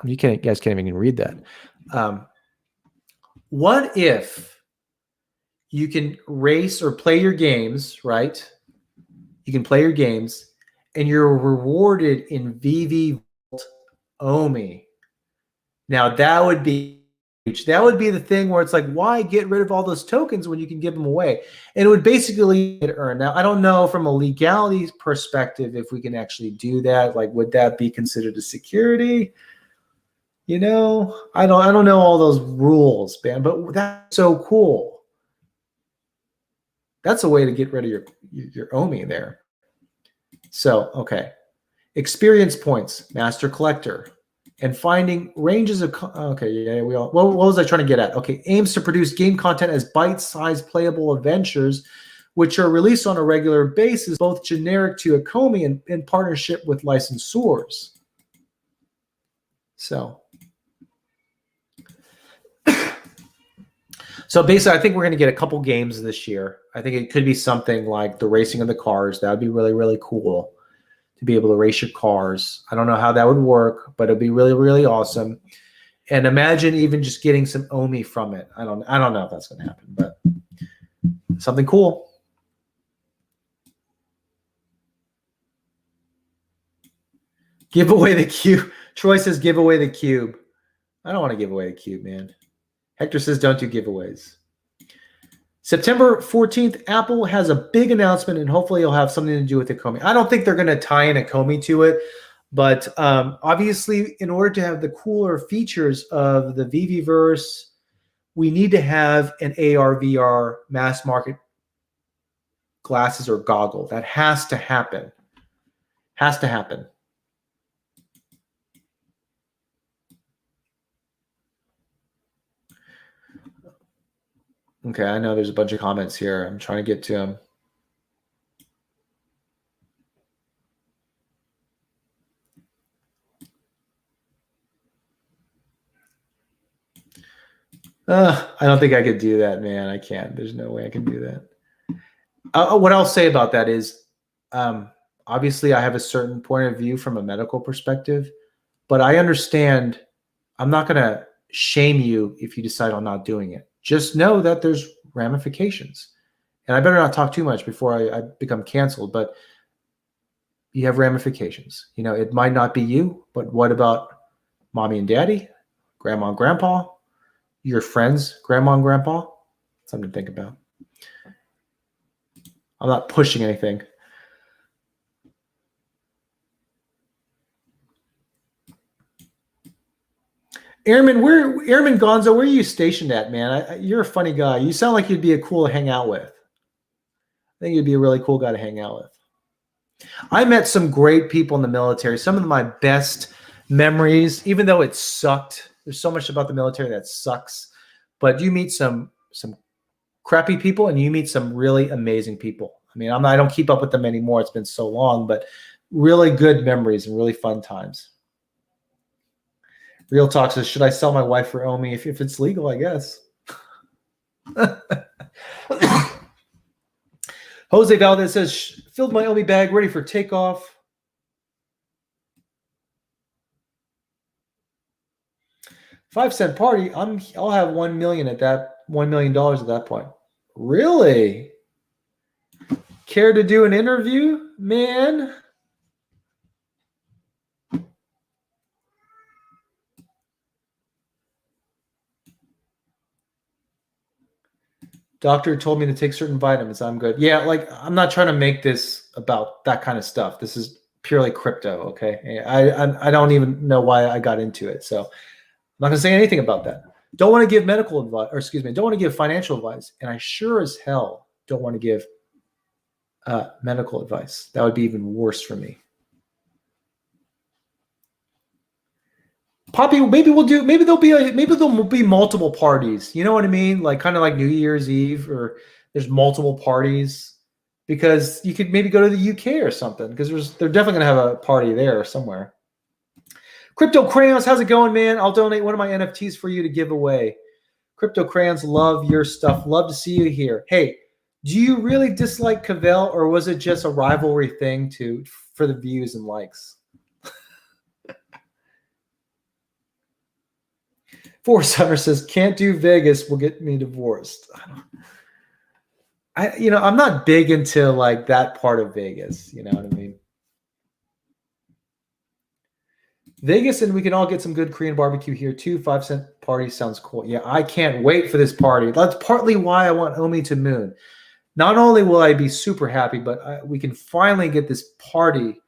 You guys can't even read that. What if you can race or play your games, right? You can play your games and you're rewarded in Vivi OMI. Now that would be the thing where it's like, why get rid of all those tokens when you can give them away? And it would basically get earned. Now, I don't know from a legality perspective if we can actually do that. Like, would that be considered a security? I don't know all those rules, man, but that's so cool. That's a way to get rid of your OMI there. So, okay. Experience points, master collector, and finding ranges of, okay, yeah, what was I trying to get at? Okay, aims to produce game content as bite-sized playable adventures, which are released on a regular basis, both generic to Ecomi and in partnership with licensors. So basically, I think we're going to get a couple games this year. I think it could be something like the racing of the cars. That would be really, really cool to be able to race your cars. I don't know how that would work, but it'd be really, really awesome. And imagine even just getting some OMI from it. I don't know if that's going to happen, but something cool. Give away the Q Troy says, give away the cube. I don't want to give away the cube, man. Hector says, don't do giveaways. September 14th, Apple has a big announcement, and hopefully it'll have something to do with the Comey. I don't think they're going to tie in a Comey to it, but obviously, in order to have the cooler features of the Viviverse, we need to have an AR, VR mass market glasses or goggle. That has to happen. Has to happen. Okay, I know there's a bunch of comments here. I'm trying to get to them. I don't think I could do that, man. I can't. There's no way I can do that. What I'll say about that is, obviously, I have a certain point of view from a medical perspective, but I understand I'm not going to shame you if you decide on not doing it. Just know that there's ramifications. And I better not talk too much before I become canceled, but you have ramifications. You know, it might not be you, but what about mommy and daddy, grandma and grandpa, your friends, grandma and grandpa? Something to think about. I'm not pushing anything. Airman Gonzo, where are you stationed at, man? You're a funny guy. You sound like you'd be a cool to hang out with. I think you'd be a really cool guy to hang out with. I met some great people in the military. Some of my best memories, even though it sucked. There's so much about the military that sucks. But you meet some crappy people, and you meet some really amazing people. I mean, I don't keep up with them anymore. It's been so long, but really good memories and really fun times. Real Talk says, should I sell my wife for Omi? If it's legal, I guess. Jose Valdez says, filled my Omi bag, ready for takeoff. $5 party. I'll have $1 million at that $1 million at that point. Really? Care to do an interview, man? Doctor told me to take certain vitamins. I'm good. Yeah, like I'm not trying to make this about that kind of stuff. This is purely crypto, okay? I don't even know why I got into it. So I'm not going to say anything about that. Don't want to give medical advice, or excuse me, don't want to give financial advice. And I sure as hell don't want to give medical advice. That would be even worse for me. Poppy, maybe there'll be multiple parties. You know what I mean? Like kind of like New Year's Eve, or there's multiple parties, because you could maybe go to the UK or something, because they're definitely going to have a party there somewhere. Crypto Crayons, how's it going, man? I'll donate one of my NFTs for you to give away. Crypto Crayons, love your stuff. Love to see you here. Hey, do you really dislike Cavell, or was it just a rivalry thing for the views and likes? Forrest Hunter says, can't do Vegas, will get me divorced. I'm not big into like that part of Vegas. You know what I mean? Vegas, and we can all get some good Korean barbecue here too. $5 party sounds cool. Yeah, I can't wait for this party. That's partly why I want Omi to Moon. Not only will I be super happy, but we can finally get this party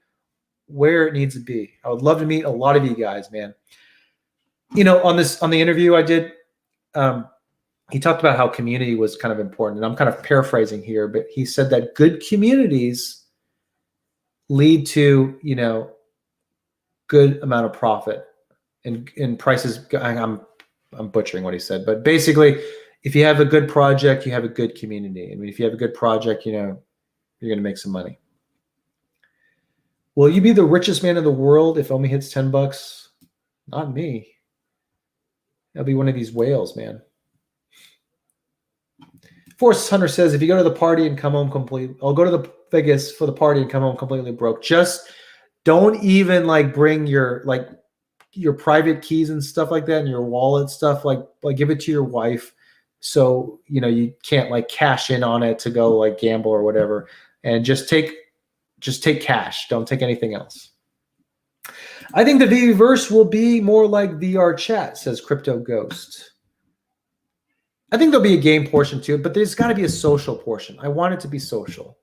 where it needs to be. I would love to meet a lot of you guys, man. You know, on the interview I did, he talked about how community was kind of important, and I'm kind of paraphrasing here, but he said that good communities lead to, good amount of profit and prices. I'm butchering what he said, but basically, if you have a good project, you have a good community. I mean, if you have a good project, you're going to make some money. Will you be the richest man in the world if Omi hits $10? Not me. I'll be one of these whales, man. Forrest Hunter says, if you go to the party and come home completely, I'll go to the Vegas for the party and come home completely broke. Just don't even like bring your private keys and stuff like that, and your wallet stuff. Like give it to your wife, so you can't like cash in on it to go like gamble or whatever. And just take cash. Don't take anything else. I think the Viviverse will be more like VR chat, says Crypto Ghost. I think there'll be a game portion to it, but there's got to be a social portion. I want it to be social.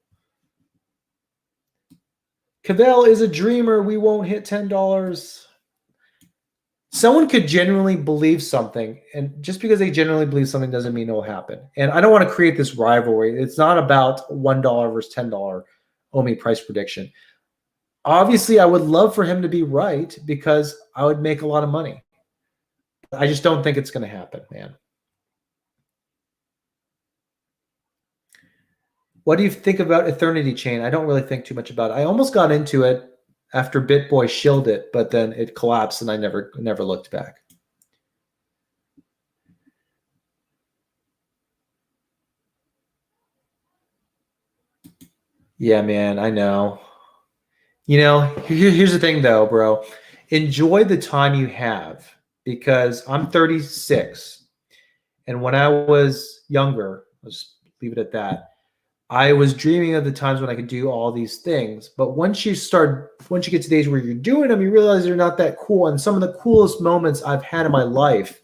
Cavell is a dreamer. We won't hit $10. Someone could genuinely believe something, and just because they genuinely believe something doesn't mean it will happen. And I don't want to create this rivalry. It's not about $1 versus $10 Omi price prediction. Obviously, I would love for him to be right because I would make a lot of money. I just don't think it's going to happen, man. What do you think about Eternity Chain? I don't really think too much about it. I almost got into it after BitBoy shilled it, but then it collapsed and I never looked back. Yeah, man, I know. You know, here's the thing though, bro. Enjoy the time you have because I'm 36. And when I was younger, let's leave it at that, I was dreaming of the times when I could do all these things. But once you get to the age where you're doing them, you realize they're not that cool. And some of the coolest moments I've had in my life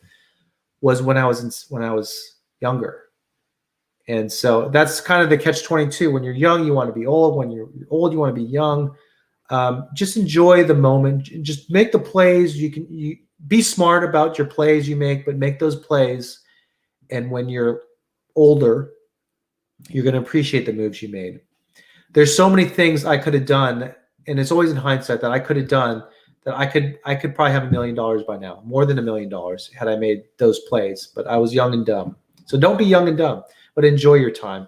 was when I was younger. And so that's kind of the catch-22. When you're young, you want to be old. When you're old, you want to be young. Just enjoy the moment. Just make the plays. You be smart about your plays you make, but make those plays. And when you're older, you're going to appreciate the moves you made. There's so many things I could have done, and it's always in hindsight that I could have done that I could probably have $1 million by now, more than $1 million had I made those plays. But I was young and dumb. So don't be young and dumb, but enjoy your time.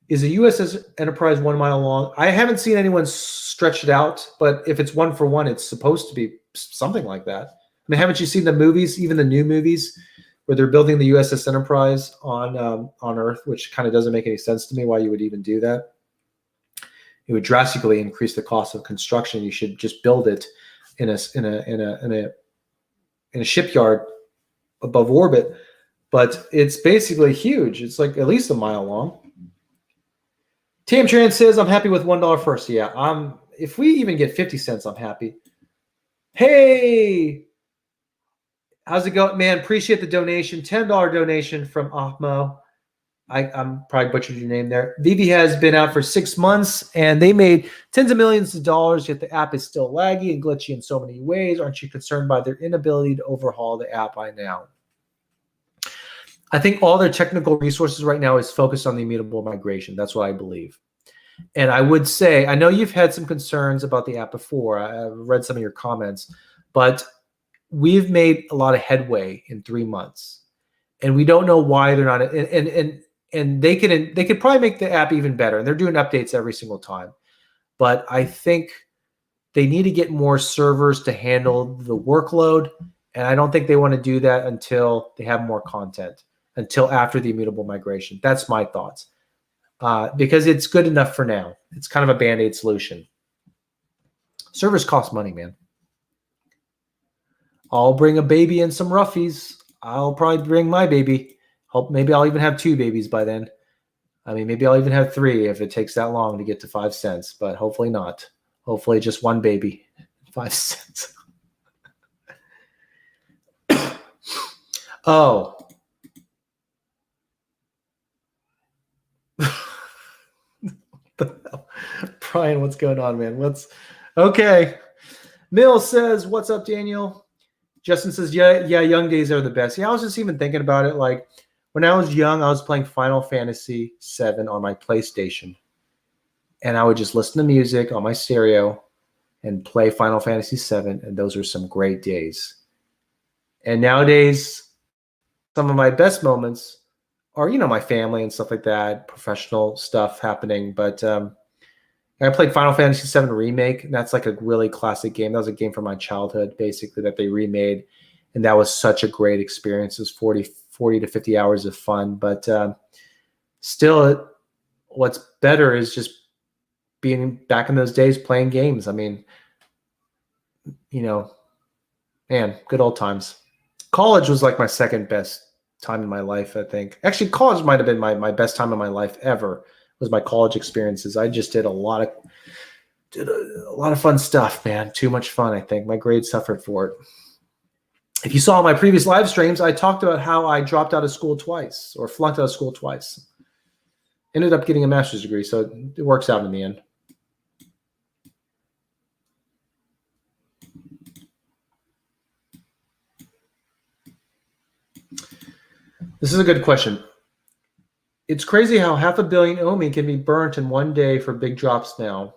Is a USS Enterprise 1 mile long? I haven't seen anyone stretch it out, but if it's 1 for 1, it's supposed to be something like that. I mean, haven't you seen the movies, even the new movies, where they're building the USS Enterprise on Earth, which kind of doesn't make any sense to me why you would even do that. It would drastically increase the cost of construction. You should just build it in a shipyard above orbit. But it's basically huge. It's like at least a mile long. Tam Tran says, I'm happy with $1 first. Yeah, if we even get 50 cents, I'm happy. Hey, how's it going, man? Appreciate the donation. $10 donation from Ahmo. I'm probably butchered your name there. Vivi has been out for 6 months, and they made tens of millions of dollars, yet the app is still laggy and glitchy in so many ways. Aren't you concerned by their inability to overhaul the app by now? I think all their technical resources right now is focused on the immutable migration. That's what I believe. And I would say, I know you've had some concerns about the app before. I've read some of your comments, but we've made a lot of headway in 3 months, and we don't know why they're not. And they could probably make the app even better. And they're doing updates every single time, but I think they need to get more servers to handle the workload. And I don't think they want to do that until they have more content, until after the immutable migration. That's my thoughts. Because it's good enough for now. It's kind of a Band-Aid solution. Servers cost money, man. I'll bring a baby and some roughies. I'll probably bring my baby. Hope maybe I'll even have 2 babies by then. I mean, maybe I'll even have 3 if it takes that long to get to 5 cents, but hopefully not. Hopefully just 1 baby, 5 cents. Oh. Brian, what's going on, man? Okay. Mill says, what's up, Daniel? Justin says, yeah, young days are the best. Yeah, I was just even thinking about it. Like, when I was young, I was playing Final Fantasy VII on my PlayStation. And I would just listen to music on my stereo and play Final Fantasy VII. And those were some great days. And nowadays, some of my best moments are, my family and stuff like that, professional stuff happening. But I played Final Fantasy VII Remake, and that's like a really classic game. That was a game from my childhood, basically, that they remade. And that was such a great experience. It was 40 to 50 hours of fun. But still, what's better is just being back in those days playing games. I mean, man, good old times. College was like my second best time in my life, I think. Actually, college might have been my best time in my life ever, was my college experiences. I just did a lot of did a lot of fun stuff, man. Too much fun, I think. My grades suffered for it. If you saw my previous live streams, I talked about how I dropped out of school twice or flunked out of school twice. Ended up getting a master's degree, so it works out in the end. This is a good question. It's crazy how 500 million OMI can be burnt in one day for big drops now.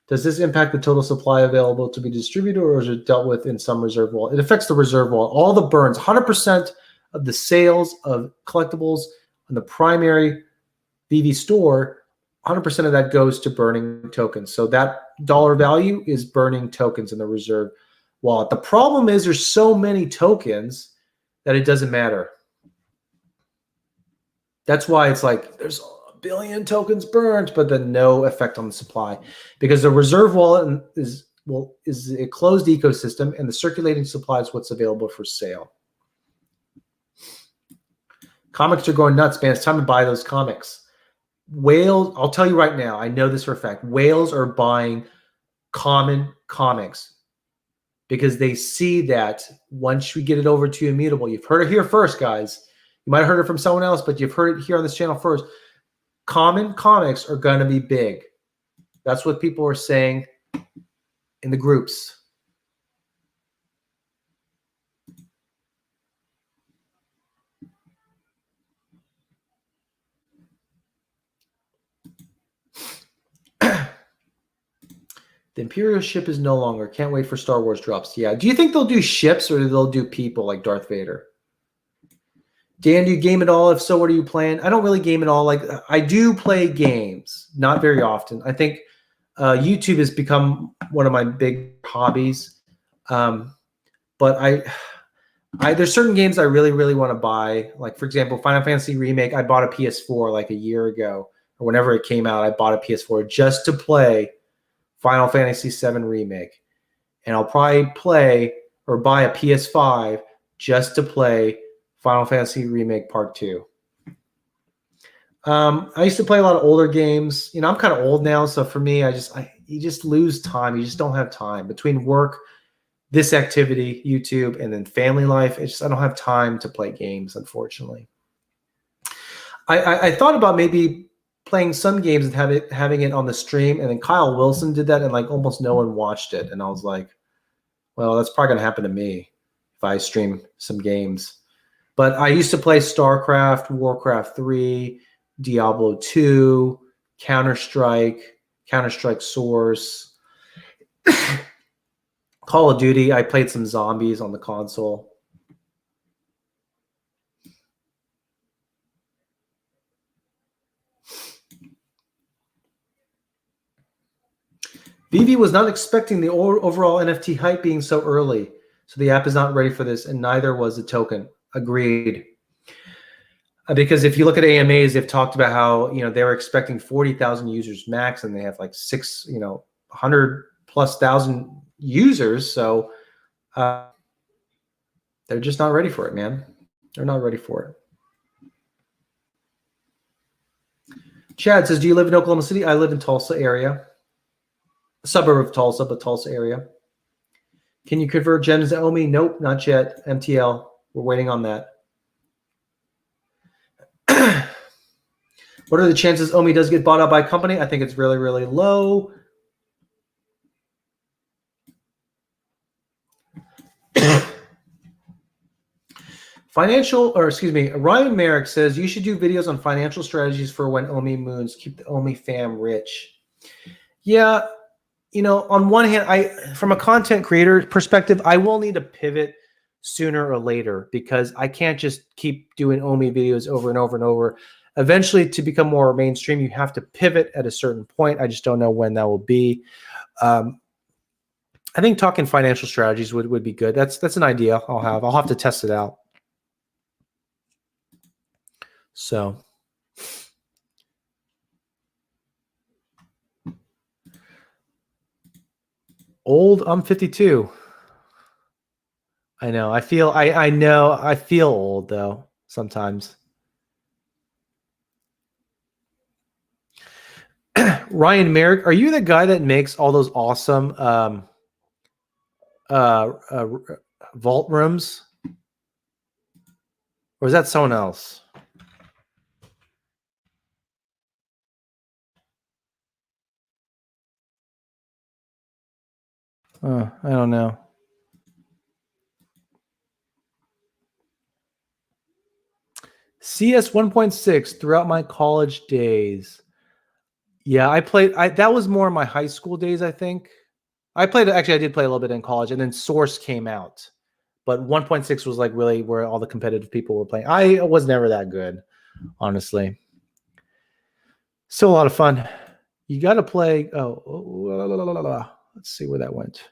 Does this impact the total supply available to be distributed, or is it dealt with in some reserve wallet? It affects the reserve wallet. All the burns, 100% of the sales of collectibles on the primary Vivi store, 100% of that goes to burning tokens. So that dollar value is burning tokens in the reserve wallet. The problem is there's so many tokens that it doesn't matter. That's why it's like there's a billion tokens burned, but then no effect on the supply, because the reserve wallet is a closed ecosystem, and the circulating supply is what's available for sale. Comics are going nuts, man. It's time to buy those comics. Whales, I'll tell you right now, I know this for a fact. Whales are buying common comics because they see that once we get it over to Immutable, you've heard it here first, guys. You might have heard it from someone else, but you've heard it here on this channel first. Common comics are going to be big. That's what people are saying in the groups. The Imperial ship is no longer. Can't wait for Star Wars drops. Yeah. Do you think they'll do ships, or they'll do people like Darth Vader? Dan, do you game at all? If so, what are you playing? I don't really game at all. Like, I do play games, not very often. I think YouTube has become one of my big hobbies. But there's certain games I really, really want to buy. Like, for example, Final Fantasy Remake. I bought a PS4 like a year ago, or whenever it came out. I bought a PS4 just to play Final Fantasy VII Remake. And I'll probably play or buy a PS5 just to play Final Fantasy Remake Part 2. I used to play a lot of older games. You know, I'm kind of old now, so for me, you just lose time. You just don't have time between work, this activity, YouTube, and then family life. It's just I don't have time to play games, unfortunately. I thought about maybe playing some games and having it on the stream, and then Kyle Wilson did that, and like almost no one watched it, and I was like, well, that's probably gonna happen to me if I stream some games. But I used to play StarCraft, Warcraft 3, Diablo 2, Counter-Strike Source, Call of Duty. I played some zombies on the console. Vivi was not expecting the overall NFT hype being so early, so the app is not ready for this, and neither was the token. Agreed. Because if you look at AMAs, they've talked about how they were expecting 40,000 users max, and they have like 100,000+ users. So they're just not ready for it, man. They're not ready for it. Chad says, "Do you live in Oklahoma City?" I live in Tulsa area, a suburb of Tulsa, but Tulsa area. Can you convert gems to OMI? Nope, not yet. MTL. We're waiting on that. What are the chances OMI does get bought out by a company? I think it's really, really low. Ryan Merrick says you should do videos on financial strategies for when OMI moons. Keep the OMI fam rich. Yeah, on one hand, from a content creator perspective, I will need to pivot sooner or later, because I can't just keep doing OMI videos over and over and over. Eventually, to become more mainstream, you have to pivot at a certain point. I just don't know when that will be. I think talking financial strategies would be good. That's an idea I'll have to test it out. So old, I'm 52. I know. I feel old though sometimes. Ryan Merrick, are you the guy that makes all those awesome vault rooms? Or is that someone else? I don't know. CS 1.6 throughout my college days. Yeah, I played. That was more my high school days, I think. I did play a little bit in college, and then Source came out. But 1.6 was like really where all the competitive people were playing. I was never that good, honestly. Still a lot of fun. You got to play. Let's see where that went.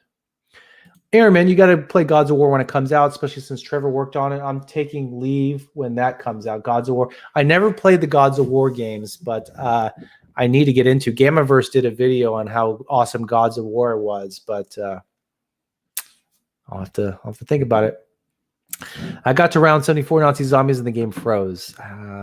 Airman, you got to play Gods of War when it comes out, especially since Trevor worked on it. I'm taking leave when that comes out. Gods of War. I never played the Gods of War games, but I need to get into. Gamaverse did a video on how awesome Gods of War was, but I'll have to think about it. I got to round 74 Nazi zombies and the game froze.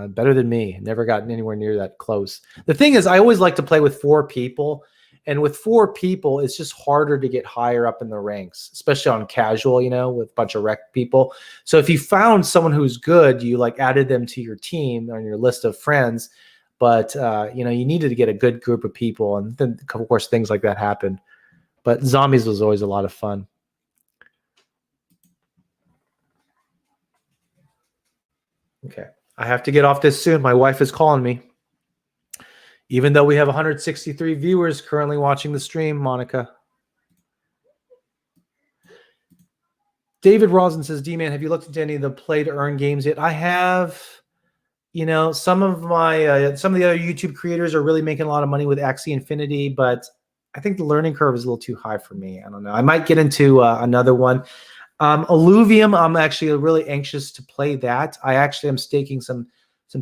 Better than me. Never gotten anywhere near that close. The thing is, I always like to play with 4 people. And with 4 people, it's just harder to get higher up in the ranks, especially on casual, with a bunch of rec people. So if you found someone who's good, you like added them to your team on your list of friends. But, you needed to get a good group of people. And then, of course, things like that happen. But zombies was always a lot of fun. Okay. I have to get off this soon. My wife is calling me. Even though we have 163 viewers currently watching the stream, Monica. David Rosen says, D-Man, have you looked into any of the play-to-earn games yet? I have. Some of the other YouTube creators are really making a lot of money with Axie Infinity, but I think the learning curve is a little too high for me. I don't know. I might get into another one. Alluvium, I'm actually really anxious to play that. I actually am staking some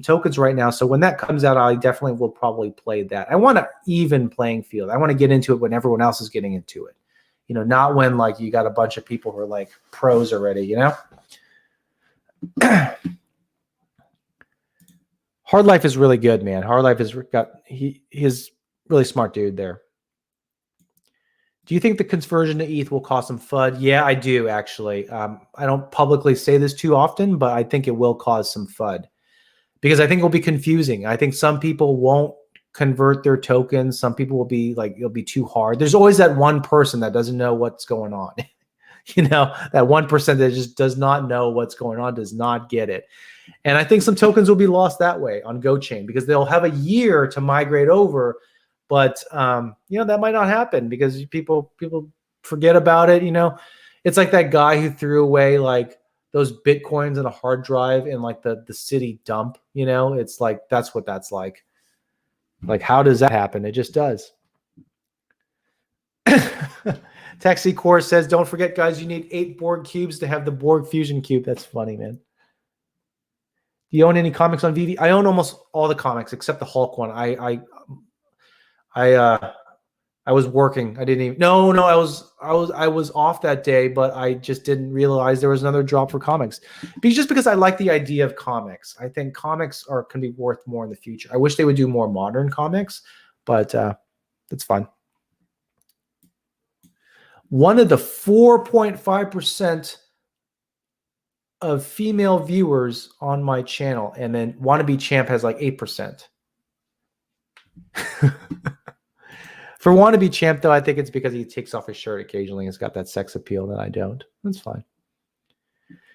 tokens right now. So when that comes out, I definitely will probably play that. I want an even playing field. I want to get into it when everyone else is getting into it. Not when like you got a bunch of people who are like pros already, Hard Life is really good, man. Hard Life has got he's really smart dude there. Do you think the conversion to ETH will cause some FUD? Yeah, I do actually. I don't publicly say this too often, but I think it will cause some FUD because I think it'll be confusing. I think some people won't convert their tokens. Some people will be like, it'll be too hard. There's always that one person that doesn't know what's going on. That 1% that just does not know what's going on, does not get it. And I think some tokens will be lost that way on GoChain because they'll have a year to migrate over. But, that might not happen because people forget about it. It's like that guy who threw away like those Bitcoins in a hard drive in like the city dump, it's like, that's what that's like. Like, how does that happen? It just does. Taxi Course says, don't forget, guys, you need 8 Borg cubes to have the Borg fusion cube. That's funny, man. Do you own any comics on Vivi? I own almost all the comics except the Hulk one. I was working. I didn't even. No. I was off that day, but I just didn't realize there was another drop for comics. Because I like the idea of comics. I think comics can be worth more in the future. I wish they would do more modern comics, but it's fun. One of the 4.5% of female viewers on my channel, and then Wannabe Champ has like 8%. For Wannabe Champ, though, I think it's because he takes off his shirt occasionally. He's got that sex appeal that I don't. That's fine.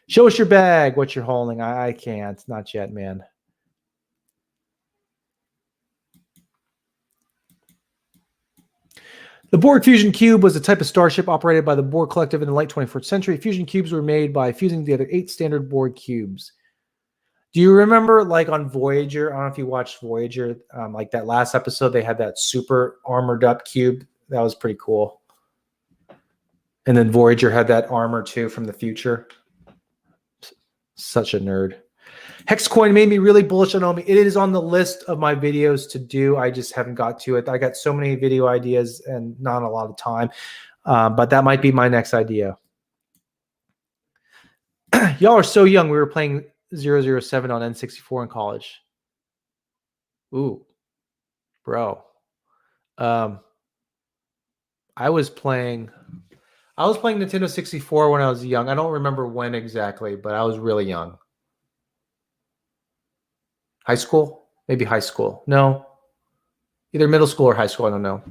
Show us your bag, what you're holding. I can't. Not yet, man. The Borg Fusion Cube was a type of starship operated by the Borg Collective in the late 21st century. Fusion cubes were made by fusing together 8 standard Borg cubes. Do you remember, like on Voyager? I don't know if you watched Voyager. Like that last episode, they had that super armored up cube. That was pretty cool. And then Voyager had that armor too from the future. Such a nerd. Hexcoin made me really bullish on Omi. It is on the list of my videos to do. I just haven't got to it. I got so many video ideas and not a lot of time. But that might be my next idea. Y'all are so young. We were playing 007 on N64 in college. Ooh, bro. I was playing Nintendo 64 when I was young. I don't remember when exactly, but I was really young. High school? Maybe high school. No. Either middle school or high school. I don't know.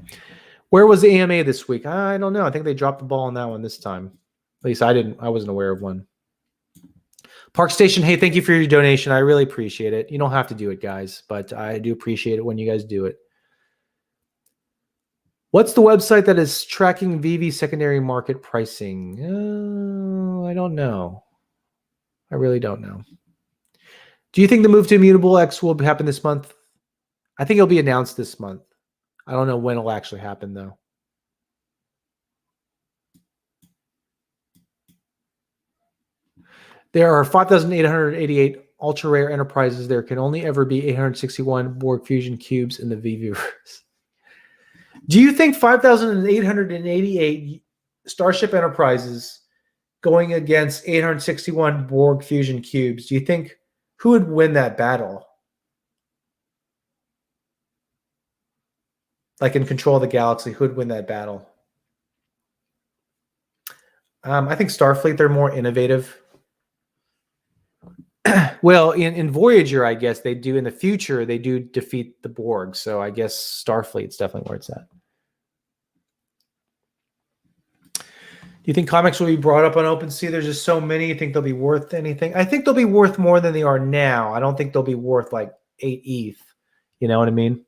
Where was the AMA this week? I don't know. I think they dropped the ball on that one this time. At least I wasn't aware of one. Park Station, hey, thank you for your donation. I really appreciate it. You don't have to do it, guys, but I do appreciate it when you guys do it. What's the website that is tracking Vivi secondary market pricing? I don't know. I really don't know. Do you think the move to Immutable X will happen this month? I think it'll be announced this month. I don't know when it'll actually happen, though. There are 5,888 ultra rare enterprises. There can only ever be 861 Borg fusion cubes in the Viviverse. Do you think 5,888 Starship Enterprises going against 861 Borg fusion cubes, do you think who would win that battle? Like in Control of the Galaxy, who would win that battle? I think Starfleet, they're more innovative. Well, in Voyager, I guess they do. In the future, they do defeat the Borg. So I guess Starfleet's definitely where it's at. Do you think comics will be brought up on OpenSea? There's just so many. You think they'll be worth anything? I think they'll be worth more than they are now. I don't think they'll be worth like 8 ETH. You know what I mean?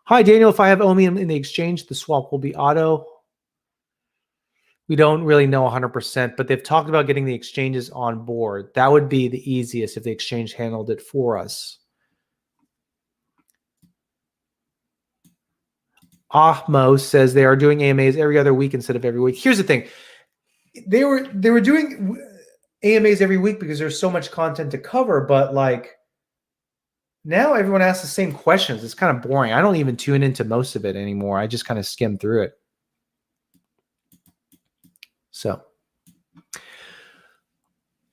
Hi, Daniel. If I have Ohmium in the exchange, the swap will be auto. We don't really know 100%, but they've talked about getting the exchanges on board. That would be the easiest if the exchange handled it for us. Ahmo says they are doing AMAs every other week instead of every week. Here's the thing. They were doing AMAs every week because there's so much content to cover, but like now everyone asks the same questions. It's kind of boring. I don't even tune into most of it anymore. I just kind of skim through it. So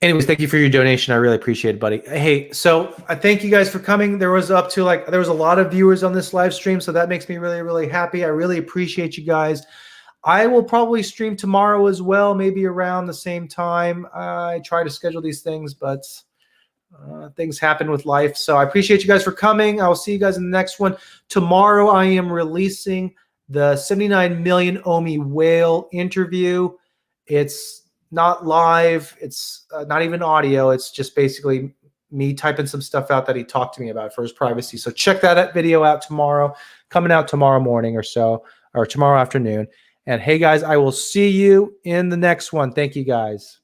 anyways, thank you for your donation. I really appreciate it, buddy. Hey, so I thank you guys for coming. There was a lot of viewers on this live stream, so that makes me really, really happy. I really appreciate you guys. I will probably stream tomorrow as well, maybe around the same time. I try to schedule these things, but things happen with life. So I appreciate you guys for coming. I'll see you guys in the next one. Tomorrow I am releasing the 79 million Ohmi whale interview. It's not live. It's not even audio. It's just basically me typing some stuff out that he talked to me about for his privacy. So check that video out tomorrow, coming out tomorrow morning or so, or tomorrow afternoon. And hey, guys, I will see you in the next one. Thank you, guys.